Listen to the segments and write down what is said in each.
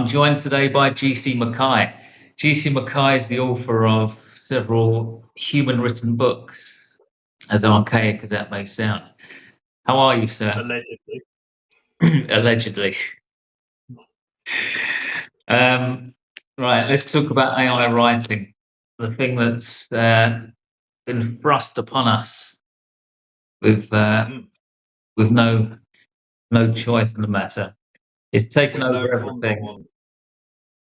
I'm joined today by GC Mackay. GC Mackay is the author of several human written books, as archaic as that may sound. How are you, sir? Allegedly. Allegedly. Um, right, let's talk about AI writing, the thing that's been thrust upon us with with no choice in the matter. It's taken With no over condom everything. on.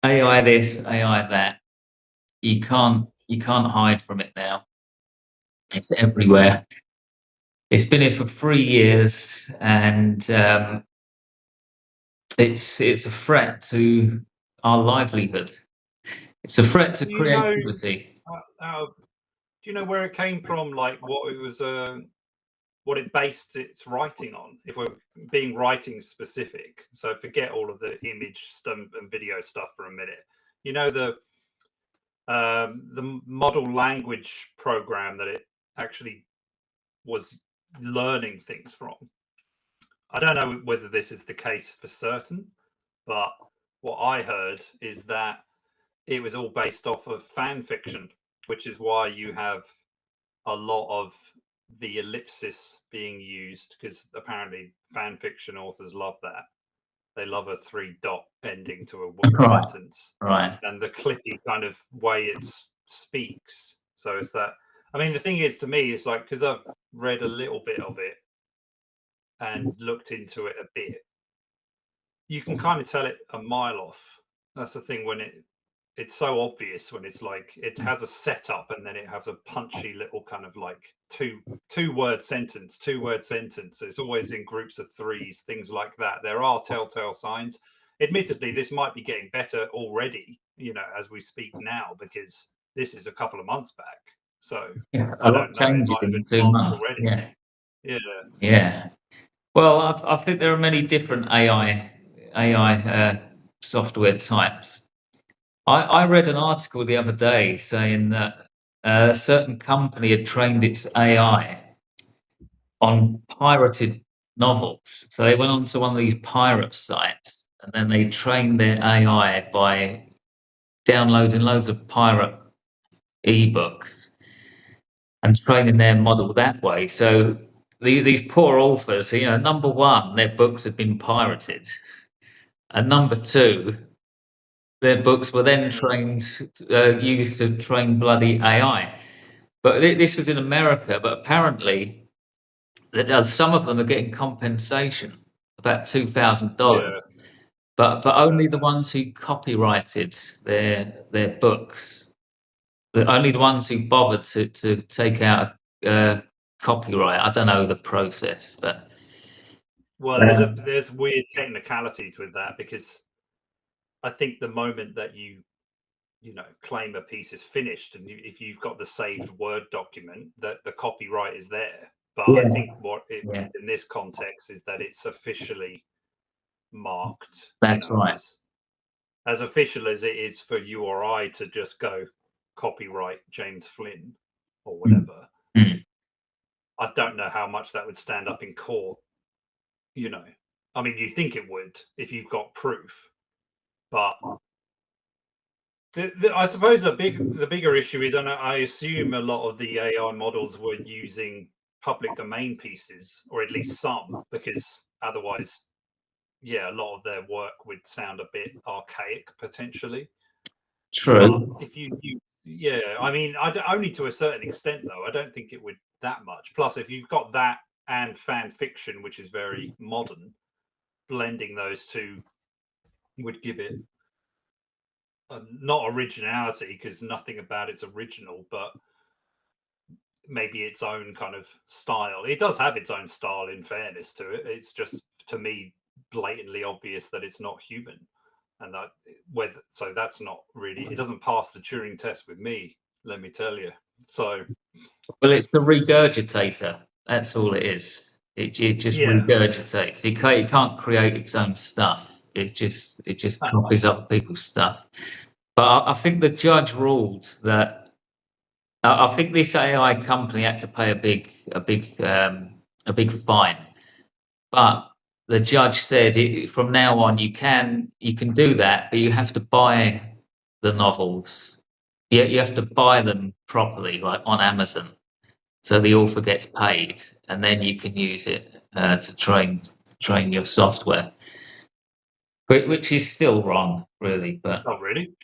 AI this, AI that. You can't hide from it now. It's everywhere. It's been here for 3 years, and it's a threat to our livelihood. It's a threat to Do you know creativity. do you know where it came from? Like what it was, what it based its writing on? If we're being writing specific, so forget all of the image stuff and video stuff for a minute. You know the model language program that it actually was learning things from. I don't know whether this is the case for certain, but what I heard is that it was all based off of fan fiction, which is why you have a lot of the ellipsis being used, because apparently fan fiction authors love that. They love a three dot ending to a Right, sentence right. and the clippy kind of way it speaks. So it's that. I mean, the thing is, to me, it's like, because I've read a little bit of it and looked into it a bit, you can kind of tell it a mile off. That's the thing, when it's so obvious when it's like it has a setup and then it has a punchy little kind of like two word sentence, two-word sentence. It's always in groups of threes, things like that. There are telltale signs. Admittedly, this might be getting better already, as we speak now, because this is a couple of months back. So Yeah, a I lot don't know. It changes might have in two advanced months. already. Yeah, Yeah. yeah. Well, I think there are many different AI software types. I read an article the other day saying that a certain company had trained its AI on pirated novels. So they went onto one of these pirate sites and then they trained their AI by downloading loads of pirate ebooks and training their model that way. So these poor authors, number one, their books have been pirated, and number two, their books were then used to train bloody AI. But this was in America. But apparently, some of them are getting compensation, about Yeah. $2,000. But only the ones who copyrighted their books, only the ones who bothered to take out copyright. I don't know the process, but Well, there's weird technicalities with that, because I think the moment that you claim a piece is finished, and if you've got the saved Word document, that the copyright is there. But I yeah, think what it yeah, means in this context is that it's officially marked, that's right. as official as it is for you or I to just go copyright James Flynn or Mm, whatever. mm. I don't know how much that would stand up in court. You know, I mean, you think it would if you've got proof, but I suppose the bigger issue is, and I assume a lot of the AI models were using public domain pieces, or at least some, because otherwise, yeah, a lot of their work would sound a bit archaic potentially. But True. if yeah, I mean, only to a certain extent though. I don't think it would that much. Plus, if you've got that and fan fiction, which is very modern, blending those two would give it not originality, because nothing about it's original, but maybe its own kind of style. It does have its own style, in fairness to it. It's just, to me, blatantly obvious that it's not human, and that that's not really, it doesn't pass the Turing test with me, let me tell you. So Well, it's the regurgitator. That's all it is. It just yeah. regurgitates. It can't create its own stuff. It just copies up people's stuff. But I think the judge ruled that I think this AI company had to pay a big fine. But the judge said from now on you can do that, but you have to buy the novels. You have to buy them properly, like on Amazon, so the author gets paid, and then you can use it to train your software, which is still wrong, really. But Oh, really?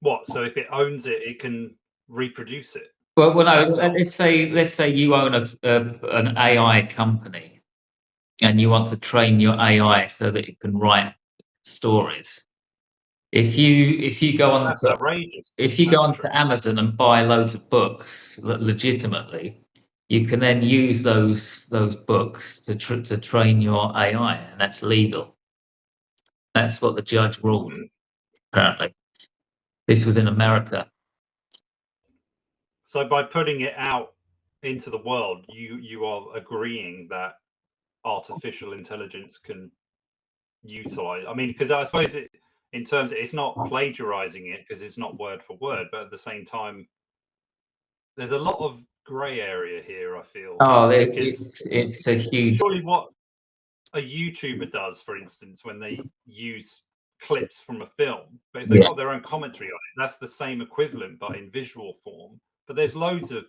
What? So if it owns it, it can reproduce it? well, no. That's not. Let's say you own an AI company, and you want to train your AI so that it can write stories. If you go on That's outrageous. if you go That's onto true. Amazon and buy loads of books legitimately, you can then use those books to train your AI, and that's legal. That's what the judge ruled. Apparently, this was in America. So by putting it out into the world, you are agreeing that artificial intelligence can utilize. I mean, because I suppose in terms, it's not plagiarizing it because it's not word for word, but at the same time, there's a lot of grey area here. I feel Oh, because it's a huge. surely what a YouTuber does, for instance, when they use clips from a film, but if they've Yeah, got their own commentary on it, that's the same equivalent, but in visual form. But there's loads of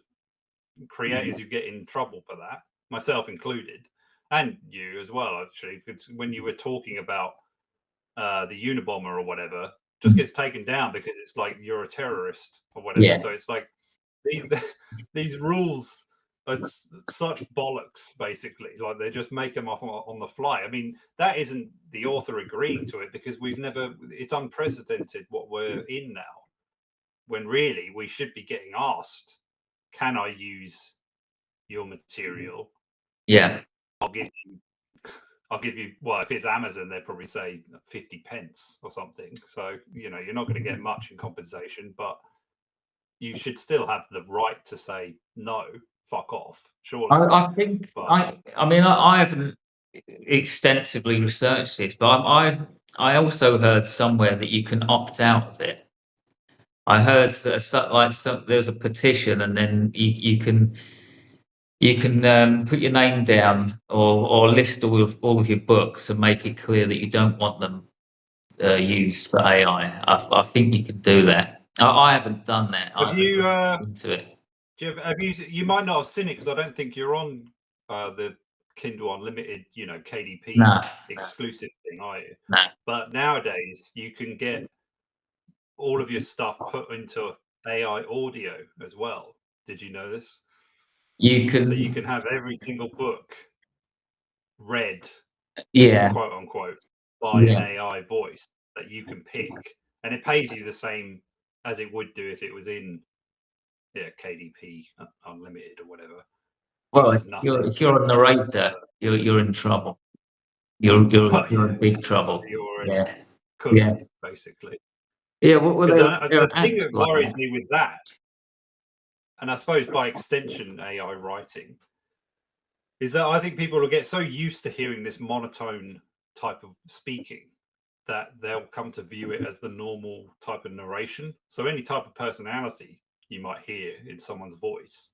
creators who get in trouble for that, myself included, and you as well. Actually, when you were talking about the Unabomber or whatever, just gets taken down because it's like you're a terrorist or whatever. yeah, So it's like these these rules are such bollocks, basically. Like they just make them off on the fly. I mean, that isn't the author agreeing to it because we've never. It's unprecedented what we're in now. When really we should be getting asked, "Can I use your material?" yeah. I'll give you. I'll give you. Well, if it's Amazon, they'd probably say 50p or something. So you're not going to get much in compensation, but you should still have the right to say no, fuck off, surely. I think But I mean I haven't extensively researched this, but I also heard somewhere that you can opt out of it. I heard there's a petition, and then you can put your name down or list all of your books and make it clear that you don't want them used for AI. I think you can do that. I haven't done that. I have haven't you? looked into it. Do you have you? You might not have seen it because I don't think you're on the Kindle Unlimited, KDP No, no, exclusive thing, are you? no. But nowadays you can get all of your stuff put into AI audio as well. Did you know this? You So you can, can have every single book read, yeah, quote unquote, by an yeah. AI voice that you can pick, and it pays you the same as it would do if it was in KDP Unlimited or whatever, Well, which is nothing. if you're a narrator, you're in trouble. Well, You're yeah, in big trouble. you're already Yeah, yeah, cooked basically. yeah. Well, Because there are the thing apps that like worries that. me with that, and I suppose by extension AI writing, is that I think people will get so used to hearing this monotone type of speaking that they'll come to view it as the normal type of narration. So any type of personality you might hear in someone's voice,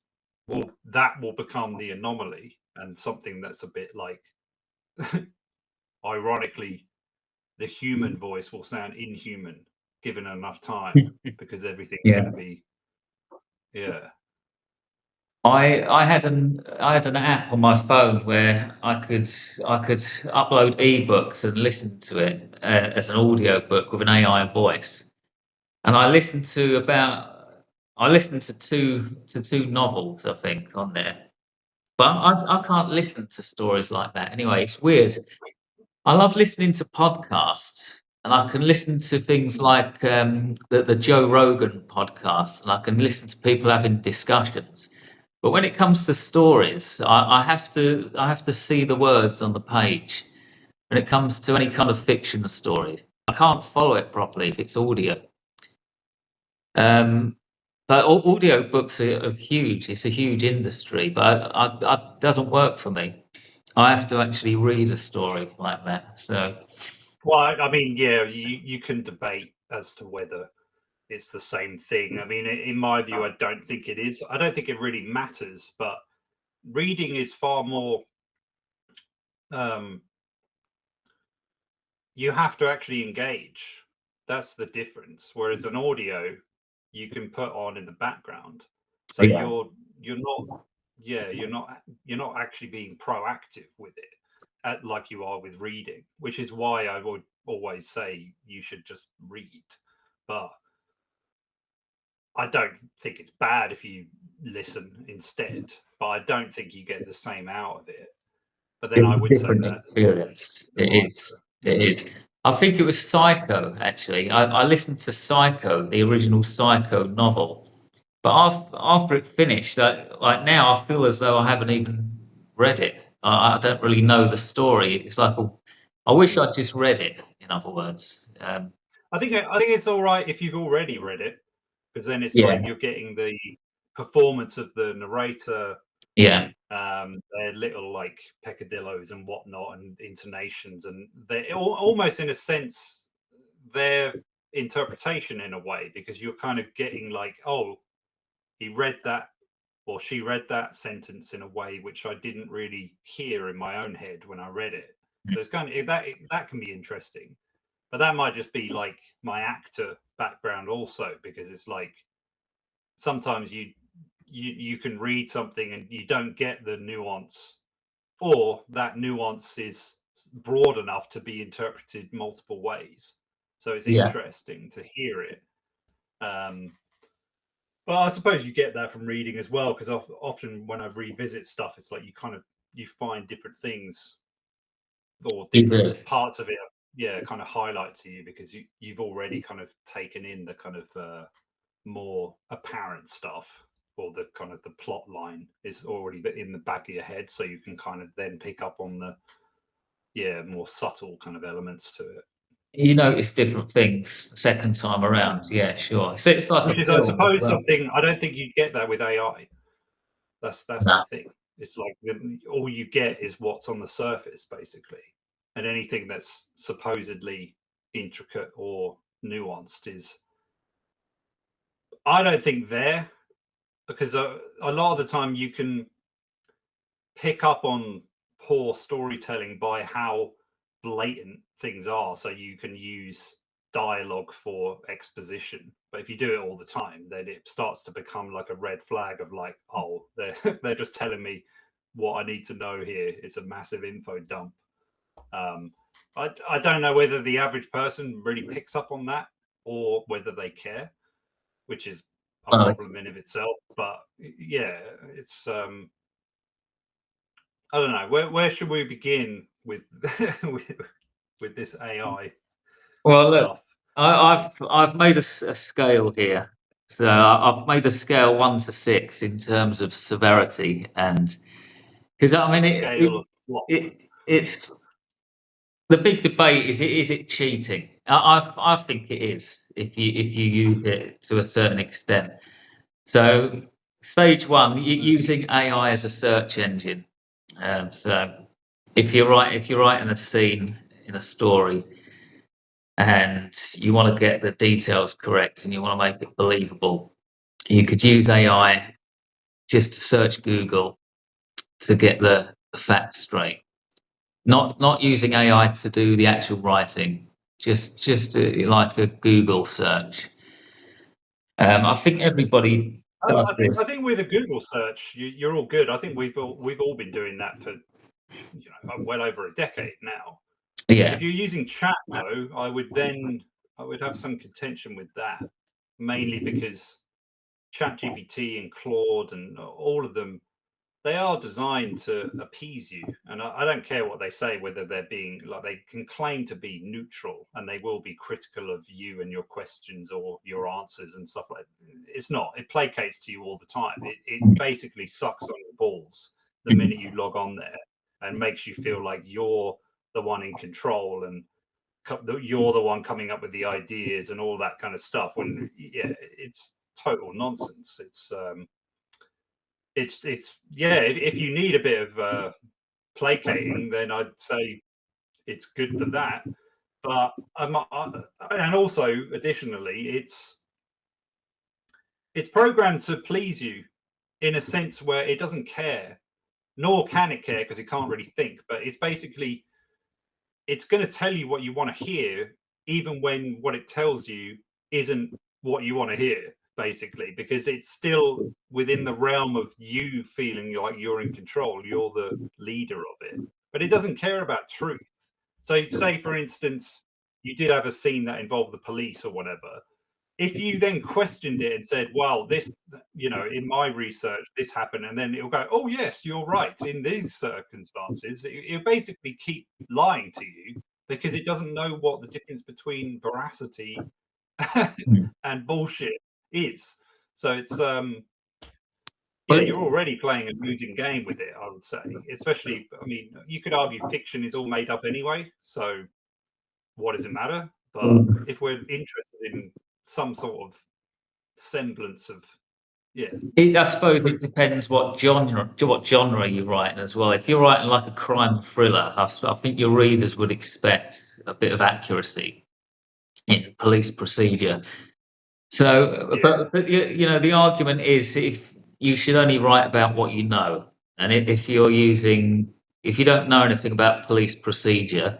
that will become the anomaly and something that's a bit like, ironically, the human voice will sound inhuman given enough time because everything's going Yeah. to be, yeah. I had an app on my phone where I could upload ebooks and listen to it as an audio book with an AI voice. And I listened to two novels, I think, on there. But I can't listen to stories like that anyway. It's weird. I love listening to podcasts, and I can listen to things like the Joe Rogan podcast, and I can listen to people having discussions. But when it comes to stories, I have to see the words on the page. When it comes to any kind of fiction stories, I can't follow it properly if it's audio. Um, but audio books are huge. It's a huge industry, but it doesn't work for me. I have to actually read a story like that. So Well, I mean, yeah, you can debate as to whether it's the same thing. I mean, in my view, I don't think it is. I don't think it really matters, but reading is far more um, you have to actually engage. That's the difference. Whereas an audio, you can put on in the background, so Yeah. you're not, yeah, you're not actually being proactive with it, like you are with reading. Which is why I would always say you should just read. But I don't think it's bad if you listen instead. But I don't think you get the same out of it. But then It's I a would say different that's experience. the It writer. is. It is. I think it was Psycho, actually. I listened to Psycho, the original Psycho novel. But after it finished, like now, I feel as though I haven't even read it. I don't really know the story. It's like I wish I'd just read it. In other words, I think it's all right if you've already read it, because then it's yeah, like you're getting the performance of the narrator, yeah, their little like peccadillos and whatnot, and intonations, and they're almost in a sense their interpretation in a way, because you're kind of getting like, oh, he read that or she read that sentence in a way which I didn't really hear in my own head when I read it. So it's kind of that can be interesting. But that might just be like my actor background also, because it's like sometimes you can read something and you don't get the nuance, or that nuance is broad enough to be interpreted multiple ways. So it's yeah. interesting to hear it. Well, I suppose you get that from reading as well, because often when I revisit stuff, it's like you find different things or You different do. parts of it, yeah, kind of highlight to you, because you've already kind of taken in the kind of more apparent stuff, or the kind of the plot line is already in the back of your head, so you can kind of then pick up on the, yeah, more subtle kind of elements to it. You notice different things second time around. Yeah, sure. So it's like Which a is, I film as suppose, well. something I don't think you get that with AI. That's the No. thing. It's like all you get is what's on the surface, basically, and anything that's supposedly intricate or nuanced is, I don't think, there, because a lot of the time you can pick up on poor storytelling by how blatant things are. So you can use dialogue for exposition, but if you do it all the time, then it starts to become like a red flag of like, oh, they're they're just telling me what I need to know here. It's a massive info dump. Um, I don't know whether the average person really picks up on that, or whether they care, which is a Oh, it's, problem in of itself. But yeah, it's I don't know. Where should we begin with with, with this AI well, look, stuff? I've made a scale here. So I've made a scale 1 to 6 in terms of severity, and because I A mean scale of flop. it's the big debate is it cheating? I think it is if you use it to a certain extent. So stage one, using AI as a search engine. So if you're writing a scene in a story and you want to get the details correct and you want to make it believable, you could use AI just to search Google to get the facts straight. Not using AI to do the actual writing, like a Google search. I think everybody does I this. think with a Google search, you're all good. I think we've all been doing that for, well over a decade now. Yeah. If you're using chat though, I would have some contention with that, mainly because ChatGPT and Claude and all of them, they are designed to appease you, and I don't care what they say, whether they're being like, they can claim to be neutral, and they will be critical of you and your questions or your answers and stuff like that. It's not, it placates to you all the time. It basically sucks on your balls the minute you log on there, and makes you feel like you're the one in control, and you're the one coming up with the ideas and all that kind of stuff, when, yeah, it's total nonsense. It's yeah, if you need a bit of placating, then I'd say it's good for that. But and also additionally, it's programmed to please you in a sense where it doesn't care, nor can it care, because it can't really think. But it's basically it's going to tell you what you want to hear, even when what it tells you isn't what you want to hear, basically, because it's still within the realm of you feeling like you're in control, you're the leader of it. But it doesn't care about truth. So, say, for instance, you did have a scene that involved the police or whatever. If you then questioned it and said, well, this, in my research, this happened, and then it'll go, oh, yes, you're right. In these circumstances, it'll basically keep lying to you because it doesn't know what the difference between veracity Hmm. and bullshit is. So it's, yeah, Well, you're already playing a losing game with it, I would say. Especially, I mean, you could argue fiction is all made up anyway. So what does it matter? But if we're interested in some sort of semblance of, yeah, I suppose it truth. depends what genre you're writing as well. If you're writing like a crime thriller, I think your readers would expect a bit of accuracy in police procedure. So, Yeah. but the argument is if you should only write about what you know, and if you don't know anything about police procedure,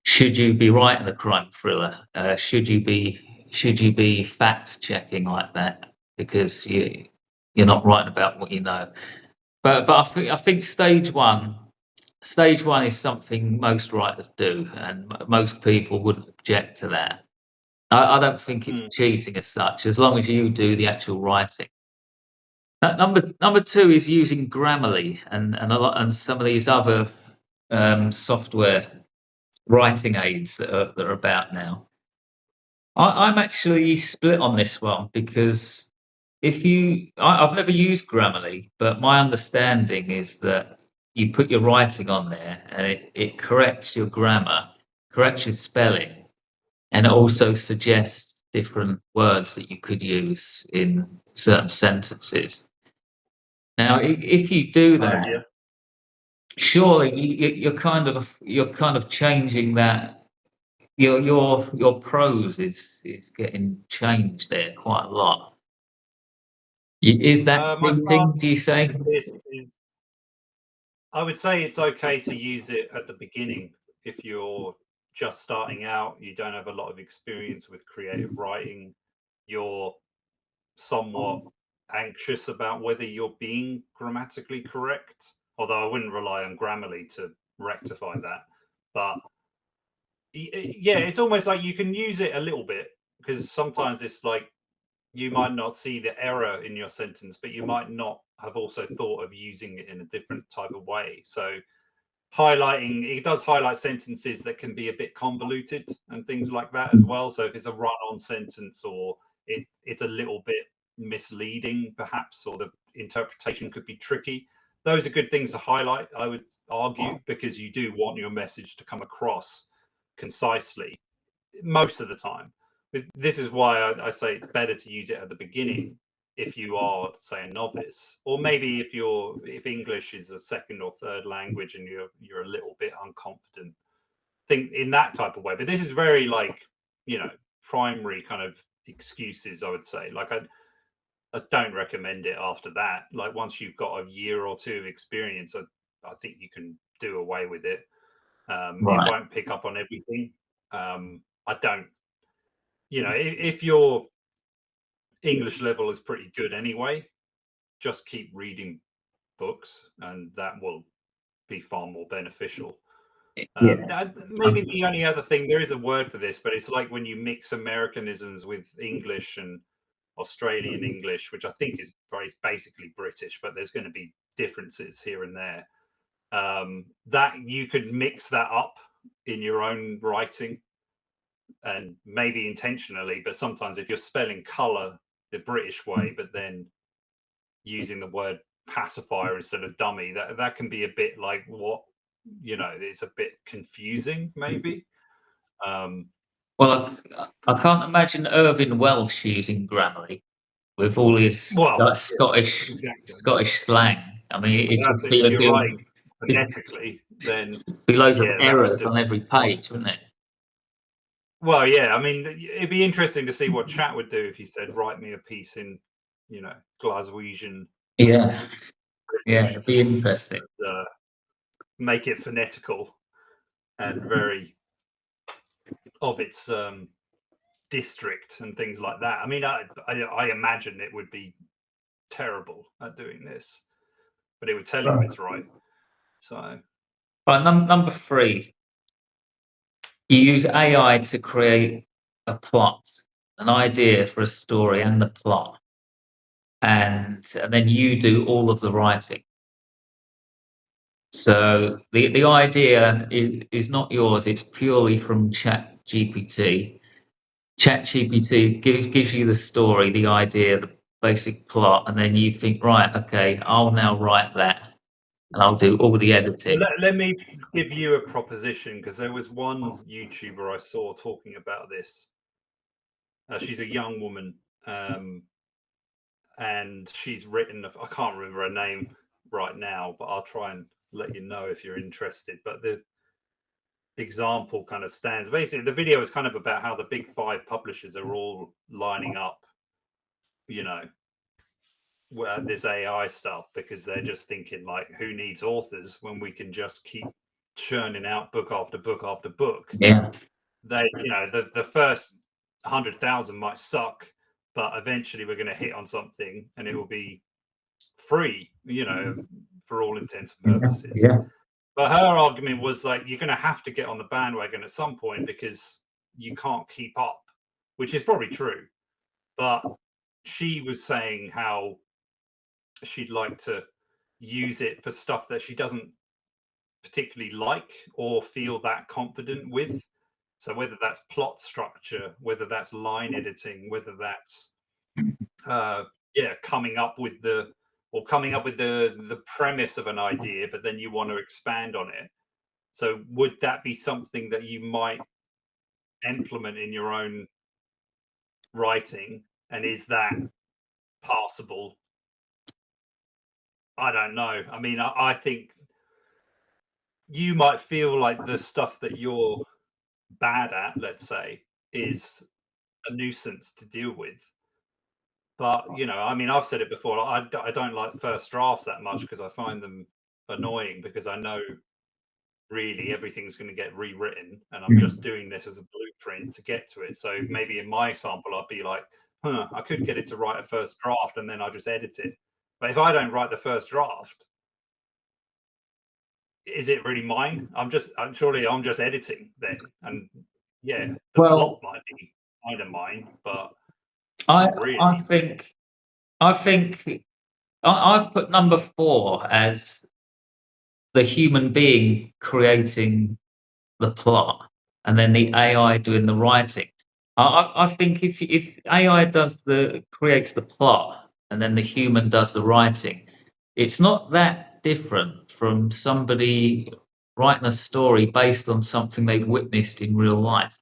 should you be writing a crime thriller? Should you be fact checking like that because you're not writing about what you know? But I think stage one is something most writers do, and most people wouldn't object to that. I don't think it's Mm. cheating as such, as long as you do the actual writing. Number two is using Grammarly and some of these other software writing aids that are about now. I'm actually split on this one because I've never used Grammarly, but my understanding is that you put your writing on there and it corrects your grammar, corrects your spelling, and it also suggests different words that you could use in certain sentences. Now, if you do Oh, that, yeah. surely you're kind of changing that. Your prose is getting changed there quite a lot. Is that My stance cheating? Do you say? with this is, I would say it's okay to use it at the beginning if you're just starting out, you don't have a lot of experience with creative writing, you're somewhat anxious about whether you're being grammatically correct. Although I wouldn't rely on Grammarly to rectify that. But yeah, it's almost like you can use it a little bit because sometimes it's like you might not see the error in your sentence, but you might not have also thought of using it in a different type of way. So highlighting, it does highlight sentences that can be a bit convoluted and things like that as well. So if it's a run-on sentence or it's a little bit misleading perhaps, or the interpretation could be tricky, those are good things to highlight, I would argue, because you do want your message to come across concisely most of the time. This is why I say it's better to use it at the beginning if you are, say, a novice, or maybe if English is a second or third language and you're a little bit unconfident. Think in that type of way. But this is very like, primary kind of excuses, I would say. Like I don't recommend it after that. Like once you've got a year or two of experience, I think you can do away with it. It Right. won't pick up on everything. I don't, if your English level is pretty good anyway, just keep reading books, and that will be far more beneficial. Yeah. Maybe the only other thing, there is a word for this, but it's like when you mix Americanisms with English and Australian English, which I think is very basically British, but there's going to be differences here and there. That you could mix that up in your own writing, and maybe intentionally, but sometimes if you're spelling color the British way, but then using the word pacifier instead of dummy, that can be a bit like what, it's a bit confusing maybe. Um, Well, I can't imagine Irving Welsh using Grammarly with all his well, like, yeah, Scottish exactly. Scottish slang. I mean, But it that's just it. If you're writing be, phonetically, then be loads of yeah, that would errors just, on every page, wouldn't it? well, yeah. I mean, it'd be interesting to see what chat would do if he said, "Write me a piece in, Glaswegian Yeah, yeah, British, it'd be interesting. make it phonetical." and very of its district and things like that. I mean, I imagine it would be terrible at doing this, but it would tell you it's right. So, Right, number three, you use AI to create a plot, an idea for a story and the plot, and then you do all of the writing. So the idea is not yours; it's purely from ChatGPT. ChatGPT gives you the story, the idea, the basic plot, and then you think, right, okay, I'll now write that, and I'll do all the well, editing. let me give you a proposition, because there was one YouTuber I saw talking about this. She's a young woman, and she's written, I can't remember her name right now, but I'll try and let you know if you're interested. But the example kind of stands, basically the video is kind of about how the big five publishers are all lining up, you know, this AI stuff, because they're just thinking, like, who needs authors when we can just keep churning out book after book after book. Yeah, They, the first 100,000 might suck, but eventually we're going to hit on something and it will be free, for all intents and yeah, purposes. yeah. But her argument was, like, you're going to have to get on the bandwagon at some point because you can't keep up, which is probably true. But she was saying how she'd like to use it for stuff that she doesn't particularly like or feel that confident with. So whether that's plot structure, whether that's line editing, whether that's coming up with the premise of an idea, but then you want to expand on it. So would that be something that you might implement in your own writing? And is that passable? I don't know. I mean, I think you might feel like the stuff that you're bad at, let's say, is a nuisance to deal with. But, I mean, I've said it before, I don't like first drafts that much because I find them annoying, because I know really everything's going to get rewritten and I'm just doing this as a blueprint to get to it. So maybe in my example, I'd be like, I could get it to write a first draft and then I just edit it. But if I don't write the first draft, is it really mine? Surely I'm just editing then. And yeah, the plot Well, might be kind of mine, but I not I really. think I think I've put number four as the human being creating the plot, and then the AI doing the writing. I think if AI creates the plot, and then the human does the writing, it's not that different from somebody writing a story based on something they've witnessed in real life.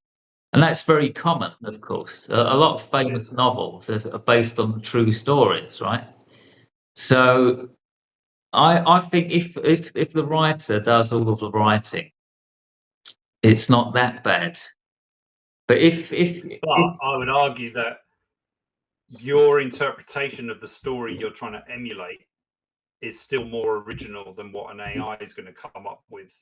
And that's very common, of course. A lot of Yeah. famous novels are based on true stories, right? So I think if the writer does all of the writing, it's not that bad. But But I would argue that your interpretation of the story you're trying to emulate is still more original than what an AI is going to come up with.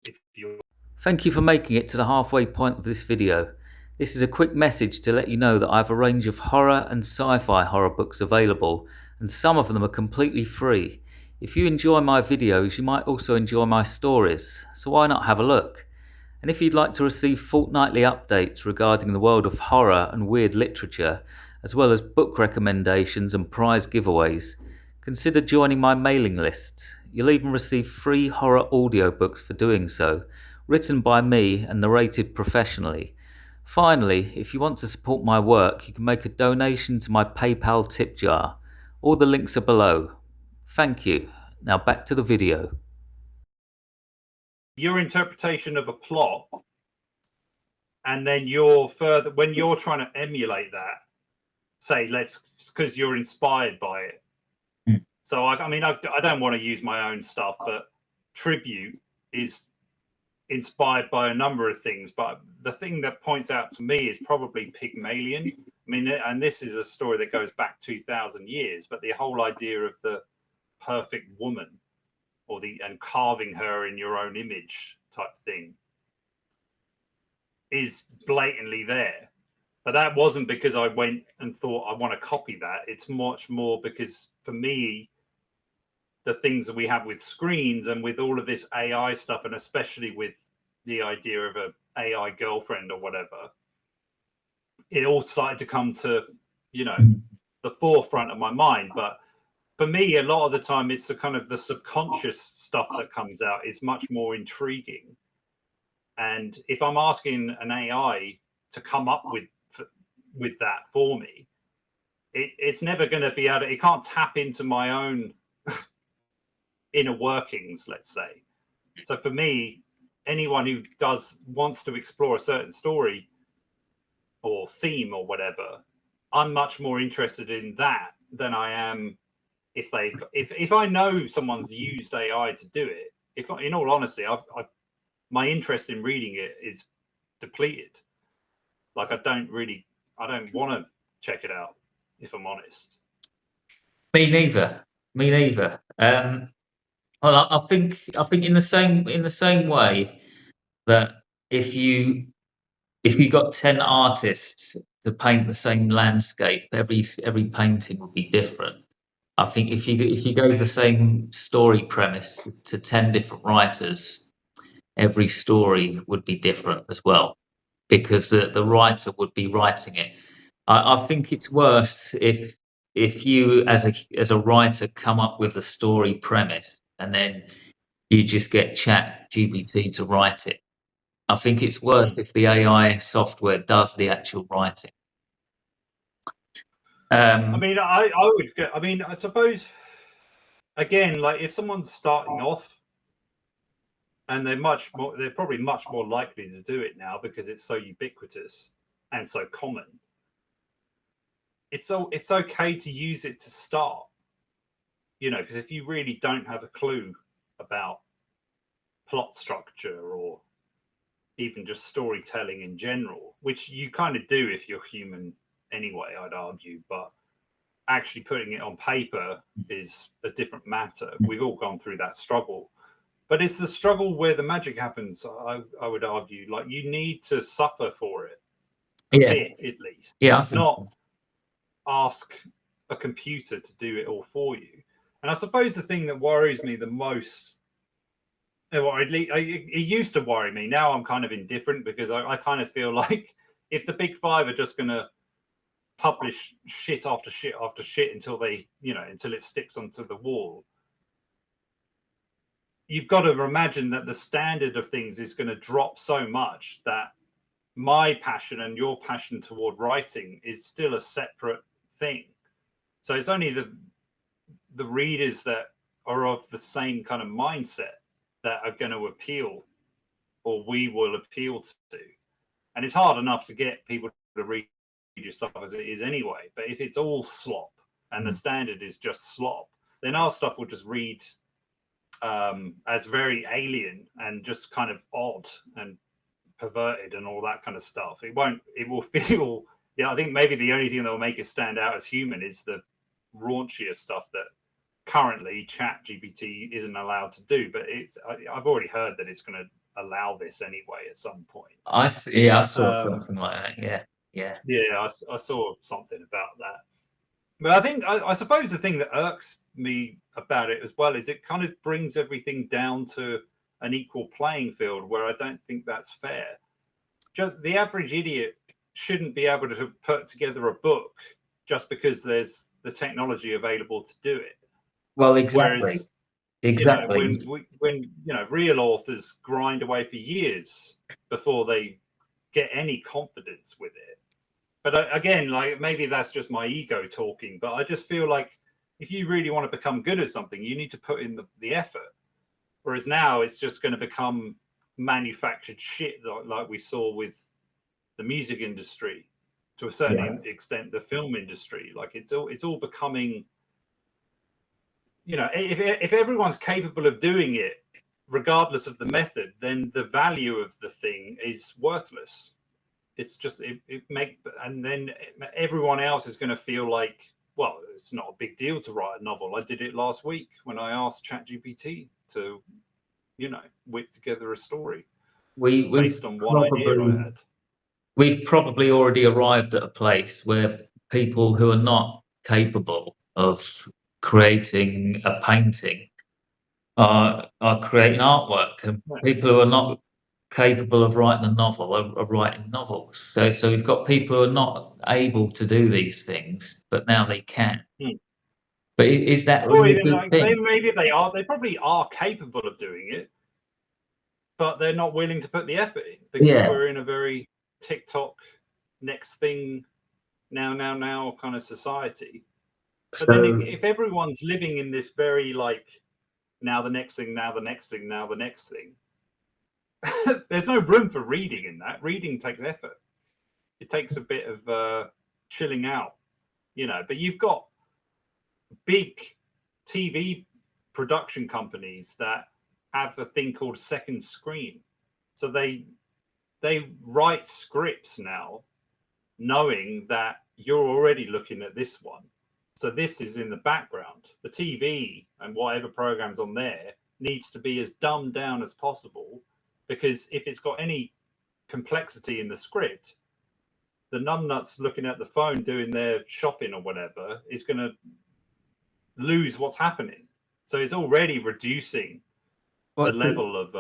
If you Thank you for making it to the halfway point of this video. This is a quick message to let you know that I have a range of horror and sci-fi horror books available, and some of them are completely free. If you enjoy my videos, you might also enjoy my stories, so why not have a look? And if you'd like to receive fortnightly updates regarding the world of horror and weird literature, as well as book recommendations and prize giveaways, consider joining my mailing list. You'll even receive free horror audiobooks for doing so, written by me and narrated professionally. Finally, if you want to support my work, you can make a donation to my PayPal tip jar. All the links are below. Thank you. Now back to the video. your interpretation of a plot, and then when you're trying to emulate that, say, because you're inspired by it. So I mean, I don't want to use my own stuff, but Tribute is inspired by a number of things. But the thing that points out to me is probably Pygmalion. I mean, and this is a story that goes back 2,000 years, but the whole idea of the perfect woman, and carving her in your own image type thing, is blatantly there. But that wasn't because I went and thought I want to copy that. It's much more because for me, the things that we have with screens and with all of this AI stuff, and especially with the idea of a AI girlfriend or whatever, it all started to come to, the forefront of my mind. But for me, a lot of the time, it's the kind of the subconscious stuff that comes out is much more intriguing. And if I'm asking an AI to come up with that for me, it's never going to be able to, it can't tap into my own inner workings, let's say. So for me, anyone who wants to explore a certain story or theme or whatever, I'm much more interested in that than I am if I know someone's used AI to do it. If, in all honesty, my interest in reading it is depleted. Like I don't want to check it out, if I'm honest. Me neither. Me neither. Well, I think in the same way that if you got 10 artists to paint the same landscape, every painting would be different. I think if you gave the same story premise to 10 different writers, every story would be different as well, because the writer would be writing it. I think it's worse if you as a writer come up with a story premise and then you just get Chat GPT to write it. I think it's worse if the AI software does the actual writing. I mean, I suppose, again, like if someone's starting off, and they're probably much more likely to do it now because it's so ubiquitous and so common. It's okay to use it to start, because if you really don't have a clue about plot structure or even just storytelling in general, which you kind of do if you're human anyway, I'd argue, but actually putting it on paper is a different matter. We've all gone through that struggle. But it's the struggle where the magic happens, I would argue. Like, you need to suffer for it a bit, at least. Yeah, I think not ask a computer to do it all for you. And I suppose the thing that worries me the most, or at least it used to worry me. Now I'm kind of indifferent because I kind of feel like if the big five are just going to publish shit after shit after shit until until it sticks onto the wall, you've got to imagine that the standard of things is going to drop so much that my passion and your passion toward writing is still a separate thing. So it's only the readers that are of the same kind of mindset that are going to appeal, or we will appeal to. And it's hard enough to get people to read your stuff as it is anyway. But if it's all slop and the standard is just slop, then our stuff will just read as very alien and just kind of odd and perverted and all that kind of stuff. It will feel, I think maybe the only thing that will make it stand out as human is the raunchier stuff that currently Chat GPT isn't allowed to do. But I've already heard that it's going to allow this anyway at some point. I saw something like that. Yeah. I saw something about that. But I think I suppose the thing that irks me about it as well is it kind of brings everything down to an equal playing field where I don't think that's fair. Just the average idiot shouldn't be able to put together a book just because there's the technology available to do it. Well, exactly. Whereas, exactly. When real authors grind away for years before they get any confidence with it. But again, like maybe that's just my ego talking, but I just feel like if you really want to become good at something, you need to put in the effort. Whereas now it's just going to become manufactured shit like we saw with the music industry, to a certain extent, the film industry. Like it's all becoming, if everyone's capable of doing it, regardless of the method, then the value of the thing is worthless. It's just and then everyone else is going to feel like, well, it's not a big deal to write a novel. I did it last week when I asked ChatGPT to, whip together a story based on one idea I had. we've probably already arrived at a place where people who are not capable of creating a painting are creating artwork, and Yeah. people who are not capable of writing a novel are writing novels. So we've got people who are not able to do these things, but now they can. Hmm. But is that Or really a even good like thing? maybe they probably are capable of doing it, but they're not willing to put the effort in because Yeah. we're in a very TikTok next thing now kind of society. But then So if everyone's living in this very like now the next thing, now the next thing, now the next thing, there's no room for reading in that. Reading takes effort. It takes a bit of chilling out, But you've got big TV production companies that have a thing called second screen. So they write scripts now knowing that you're already looking at this one. So this is in the background. The TV and whatever programs on there needs to be as dumbed down as possible, because if it's got any complexity in the script, the numbnuts looking at the phone doing their shopping or whatever is going to lose what's happening. So it's already reducing the what's the, level of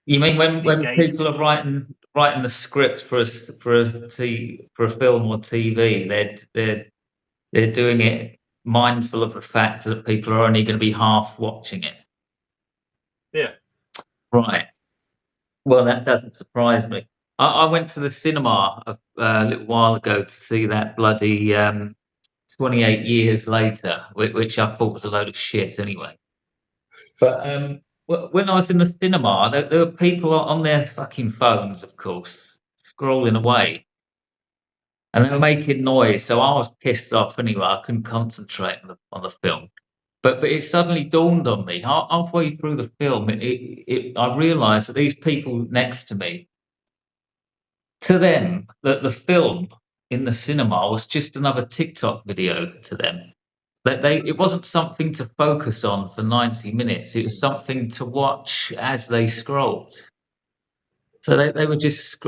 you mean when engagement. people are writing the script for a film or TV, they're doing it mindful of the fact that people are only going to be half watching it. Yeah. Right. Well, that doesn't surprise me. I went to the cinema a little while ago to see that bloody 28 Years Later, which I thought was a load of shit anyway. But when I was in the cinema, there were people on their fucking phones, of course, scrolling away, and they were making noise. So I was pissed off anyway. I couldn't concentrate on the film. But it suddenly dawned on me halfway through the film. I realised that these people next to me, to them, that the film in the cinema was just another TikTok video to them. That it wasn't something to focus on for 90 minutes. It was something to watch as they scrolled. So they were just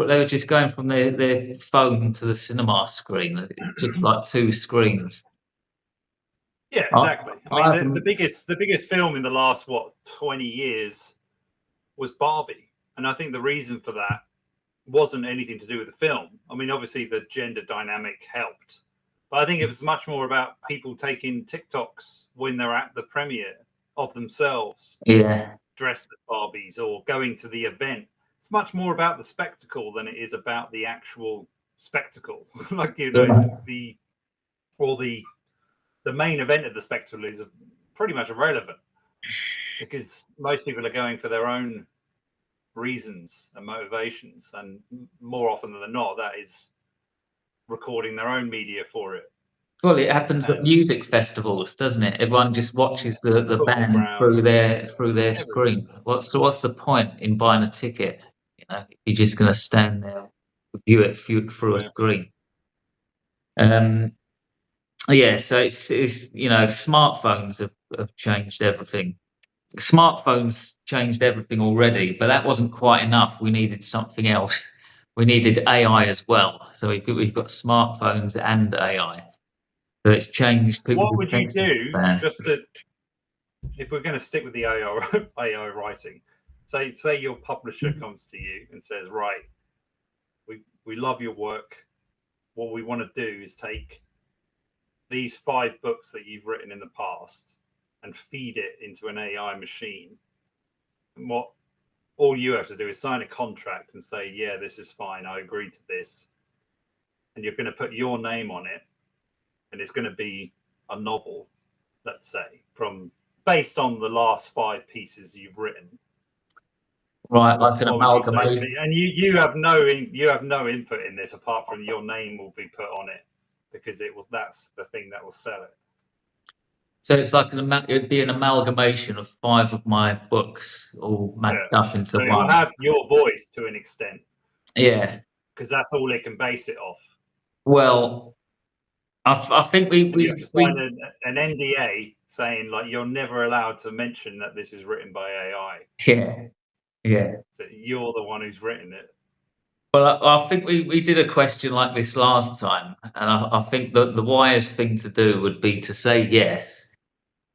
going from their phone to the cinema screen. It's just like two screens. Yeah, I, exactly. I I mean, the haven't, biggest film in the last 20 years was Barbie, and I think the reason for that wasn't anything to do with the film. I mean, obviously the gender dynamic helped, but I think it was much more about people taking TikToks when they're at the premiere of themselves yeah. dressed as Barbies or going to the event. It's much more about the spectacle than it is about the actual spectacle. Like Yeah. the or the main event of the spectacle is pretty much irrelevant because most people are going for their own reasons and motivations, and more often than not, that is recording their own media for it. Well, it happens at And music festivals, doesn't it? Everyone just watches the football band grounds, through their everything. screen. What's the point in buying a ticket? You're just going to stand there, view it through a Yeah. screen. Um, yeah, so it's smartphones have changed everything. Smartphones changed everything already, but that wasn't quite enough. We needed something else. We needed AI as well. So we've got smartphones and AI. So it's changed people's What would you attention do span. just to, if we're going to stick with the AI writing, say your publisher comes to you and says, right, we love your work. What we want to do is take these 5 books that you've written in the past and feed it into an AI machine. And what all you have to do is sign a contract and say, yeah, this is fine. I agree to this. And you're going to put your name on it. And it's going to be a novel, let's say, based on the last 5 pieces you've written. Right, like an What would you say? amalgamation. And you have no input in this apart from your name will be put on it because that's the thing that will sell it. So it's like it'd be an amalgamation of 5 of my books all Yeah. mashed up into So it will one. have your voice to an extent Yeah. because that's all it can base it off. Well, I think And you have to sign an NDA saying like you're never allowed to mention that this is written by AI. yeah. So you're the one who's written it. Well, I think we did a question like this last time, and I think that the wise thing to do would be to say yes,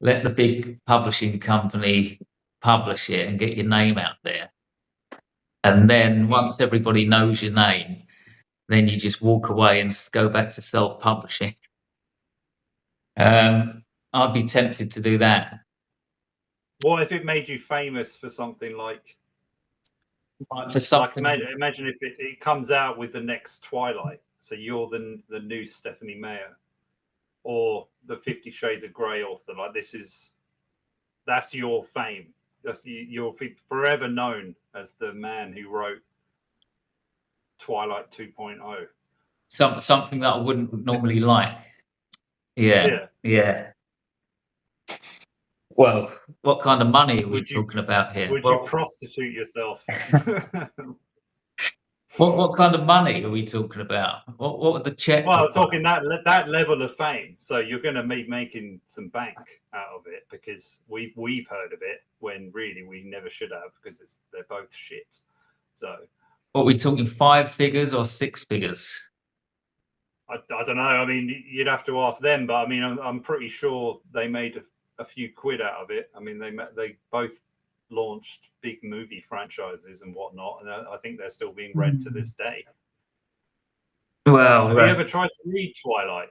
let the big publishing company publish it and get your name out there. And then once everybody knows your name, then you just walk away and go back to self-publishing. I'd be tempted to do that. What if it made you famous for something like For something, imagine if it comes out with the next Twilight, so you're the new Stephanie Meyer, or the 50 Shades of Grey author. Like that's your fame. You'll be forever known as the man who wrote Twilight 2.0. something that I wouldn't normally like. Yeah. Well, what kind of money are we talking about here? Would you prostitute yourself? What kind of money are we talking about? What are the check? Well, talking that level of fame, so you're going to be making some bank out of it, because we've heard of it when really we never should have, because they're both shit. So, what are we talking, 5 figures or 6 figures? I don't know. I mean, you'd have to ask them, but I mean, I'm pretty sure they made a few quid out of it. I mean, they both launched big movie franchises and whatnot, and I think they're still being read to this day. Well, have you ever tried to read Twilight?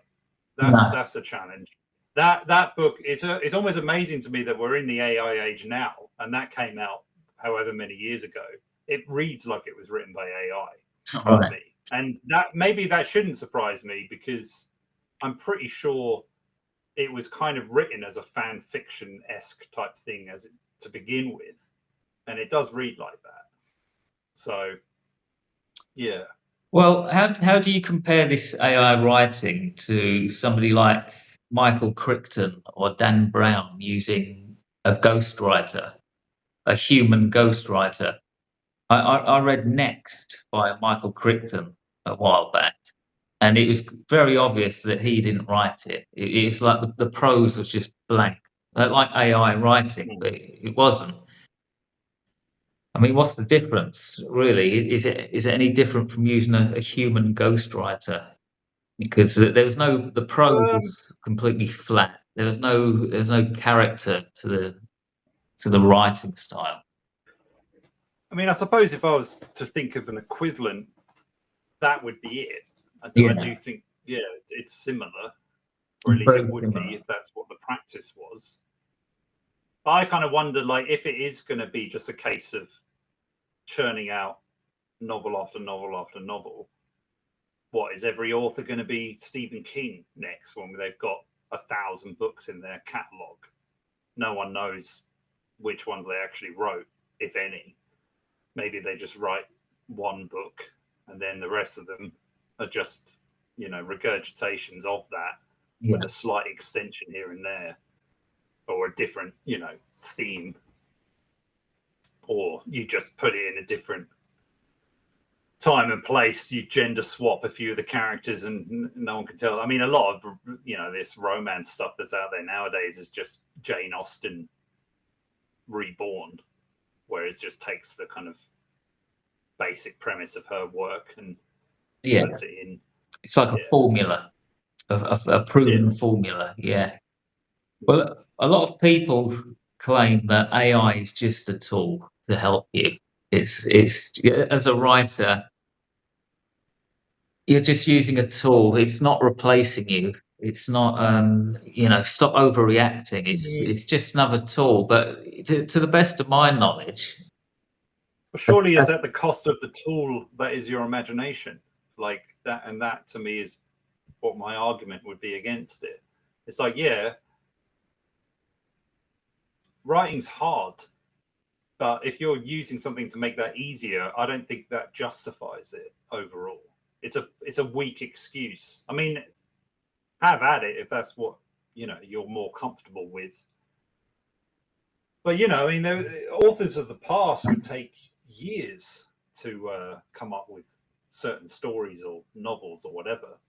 That's a challenge. That book it's almost amazing to me that we're in the AI age now, and that came out however many years ago. It reads like it was written by AI to me, and maybe that shouldn't surprise me, because I'm pretty sure it was kind of written as a fan fiction-esque type thing to begin with, and it does read like that. So, yeah. Well, how do you compare this AI writing to somebody like Michael Crichton or Dan Brown using a ghostwriter, a human ghostwriter? I read Next by Michael Crichton a while back, and it was very obvious that he didn't write it. It's like the prose was just blank, like AI writing, but it wasn't. I mean, what's the difference, really? Is it any different from using a human ghostwriter? Because the prose was completely flat. There was no character to the writing style. I mean, I suppose if I was to think of an equivalent, that would be it. I do think, yeah, it's similar, or at least it would be if that's what the practice was. But I kind of wonder, like, if it is going to be just a case of churning out novel after novel after novel, what is every author going to be Stephen King next, when they've got 1,000 books in their catalogue? No one knows which ones they actually wrote, if any. Maybe they just write one book, and then the rest of them are just, regurgitations of that, with a slight extension here and there, or a different, theme, or you just put it in a different time and place. You gender swap a few of the characters, and no one can tell. I mean, a lot of this romance stuff that's out there nowadays is just Jane Austen reborn, where it just takes the kind of basic premise of her work and puts it in. It's like a formula, a proven formula. Yeah. Well, a lot of people claim that AI is just a tool to help you. It's as a writer, you're just using a tool. It's not replacing you. It's not, stop overreacting. It's just another tool. But to the best of my knowledge, well, surely it's at the cost of the tool that is your imagination, like that. And that to me is what my argument would be against it. It's like, yeah, writing's hard, but if you're using something to make that easier, I don't think that justifies it overall. It's a weak excuse. I mean, have at it if that's what you're more comfortable with. But I mean, authors of the past would take years to come up with certain stories or novels or whatever.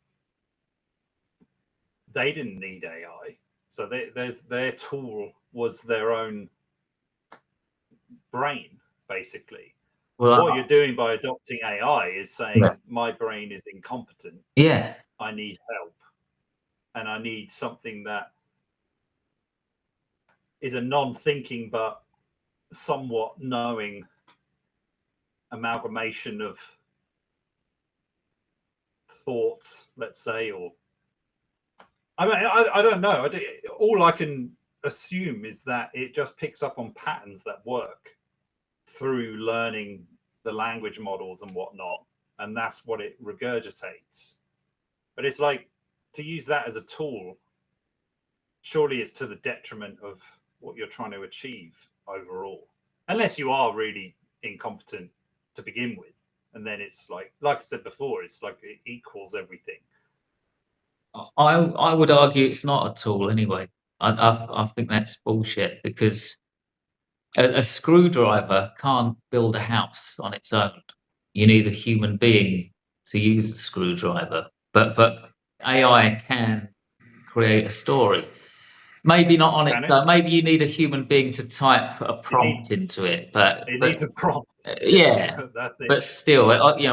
They didn't need AI, so their tool was their own brain, basically. Well, what you're doing by adopting AI is saying my brain is incompetent. yeah. I need help, and I need something that is a non-thinking but somewhat knowing amalgamation of thoughts, let's say, or I mean, I don't know. All I can assume is that it just picks up on patterns that work through learning the language models and whatnot, and that's what it regurgitates. But it's like, to use that as a tool, surely it's to the detriment of what you're trying to achieve overall, unless you are really incompetent to begin with, and then it's like I said before, it's like it equals everything. I would argue it's not a tool anyway. I think that's bullshit because a screwdriver can't build a house on its own. You need a human being to use a screwdriver. But AI can create a story. Maybe not on Can its it? own. Maybe you need a human being to type a prompt into it. But It needs a prompt. yeah, That's it. but still,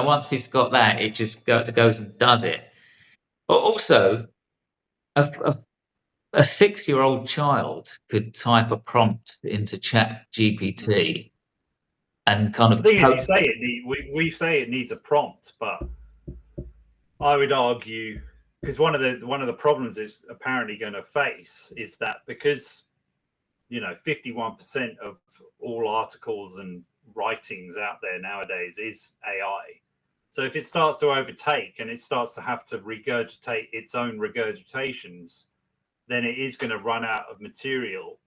once it's got that, it just goes and does it. But also, a 6-year-old child could type a prompt into Chat GPT and kind The of thing is, you say we say it needs a prompt, but I would argue, because one of the problems it's apparently going to face is that because 51% of all articles and writings out there nowadays is AI. So if it starts to overtake and it starts to have to regurgitate its own regurgitations, then it is going to run out of material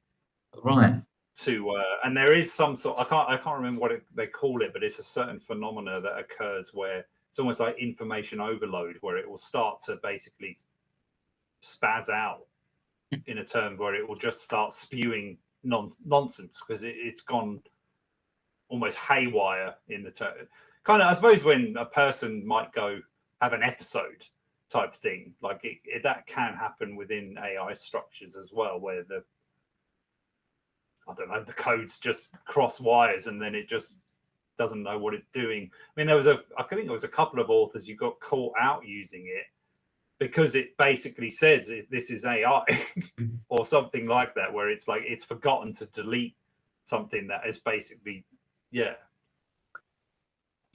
right. to and there is some sort, I can't remember what they call it, but it's a certain phenomena that occurs where it's almost like information overload, where it will start to basically spaz out in a term where it will just start spewing nonsense because it's gone almost haywire in the term. Kind of, I suppose, when a person might go have an episode type thing, like that can happen within AI structures as well, where I don't know, the codes just cross wires and then it just doesn't know what it's doing. I mean, I think it was a couple of authors who got caught out using it because it basically says this is AI or something like that, where it's like it's forgotten to delete something that is basically,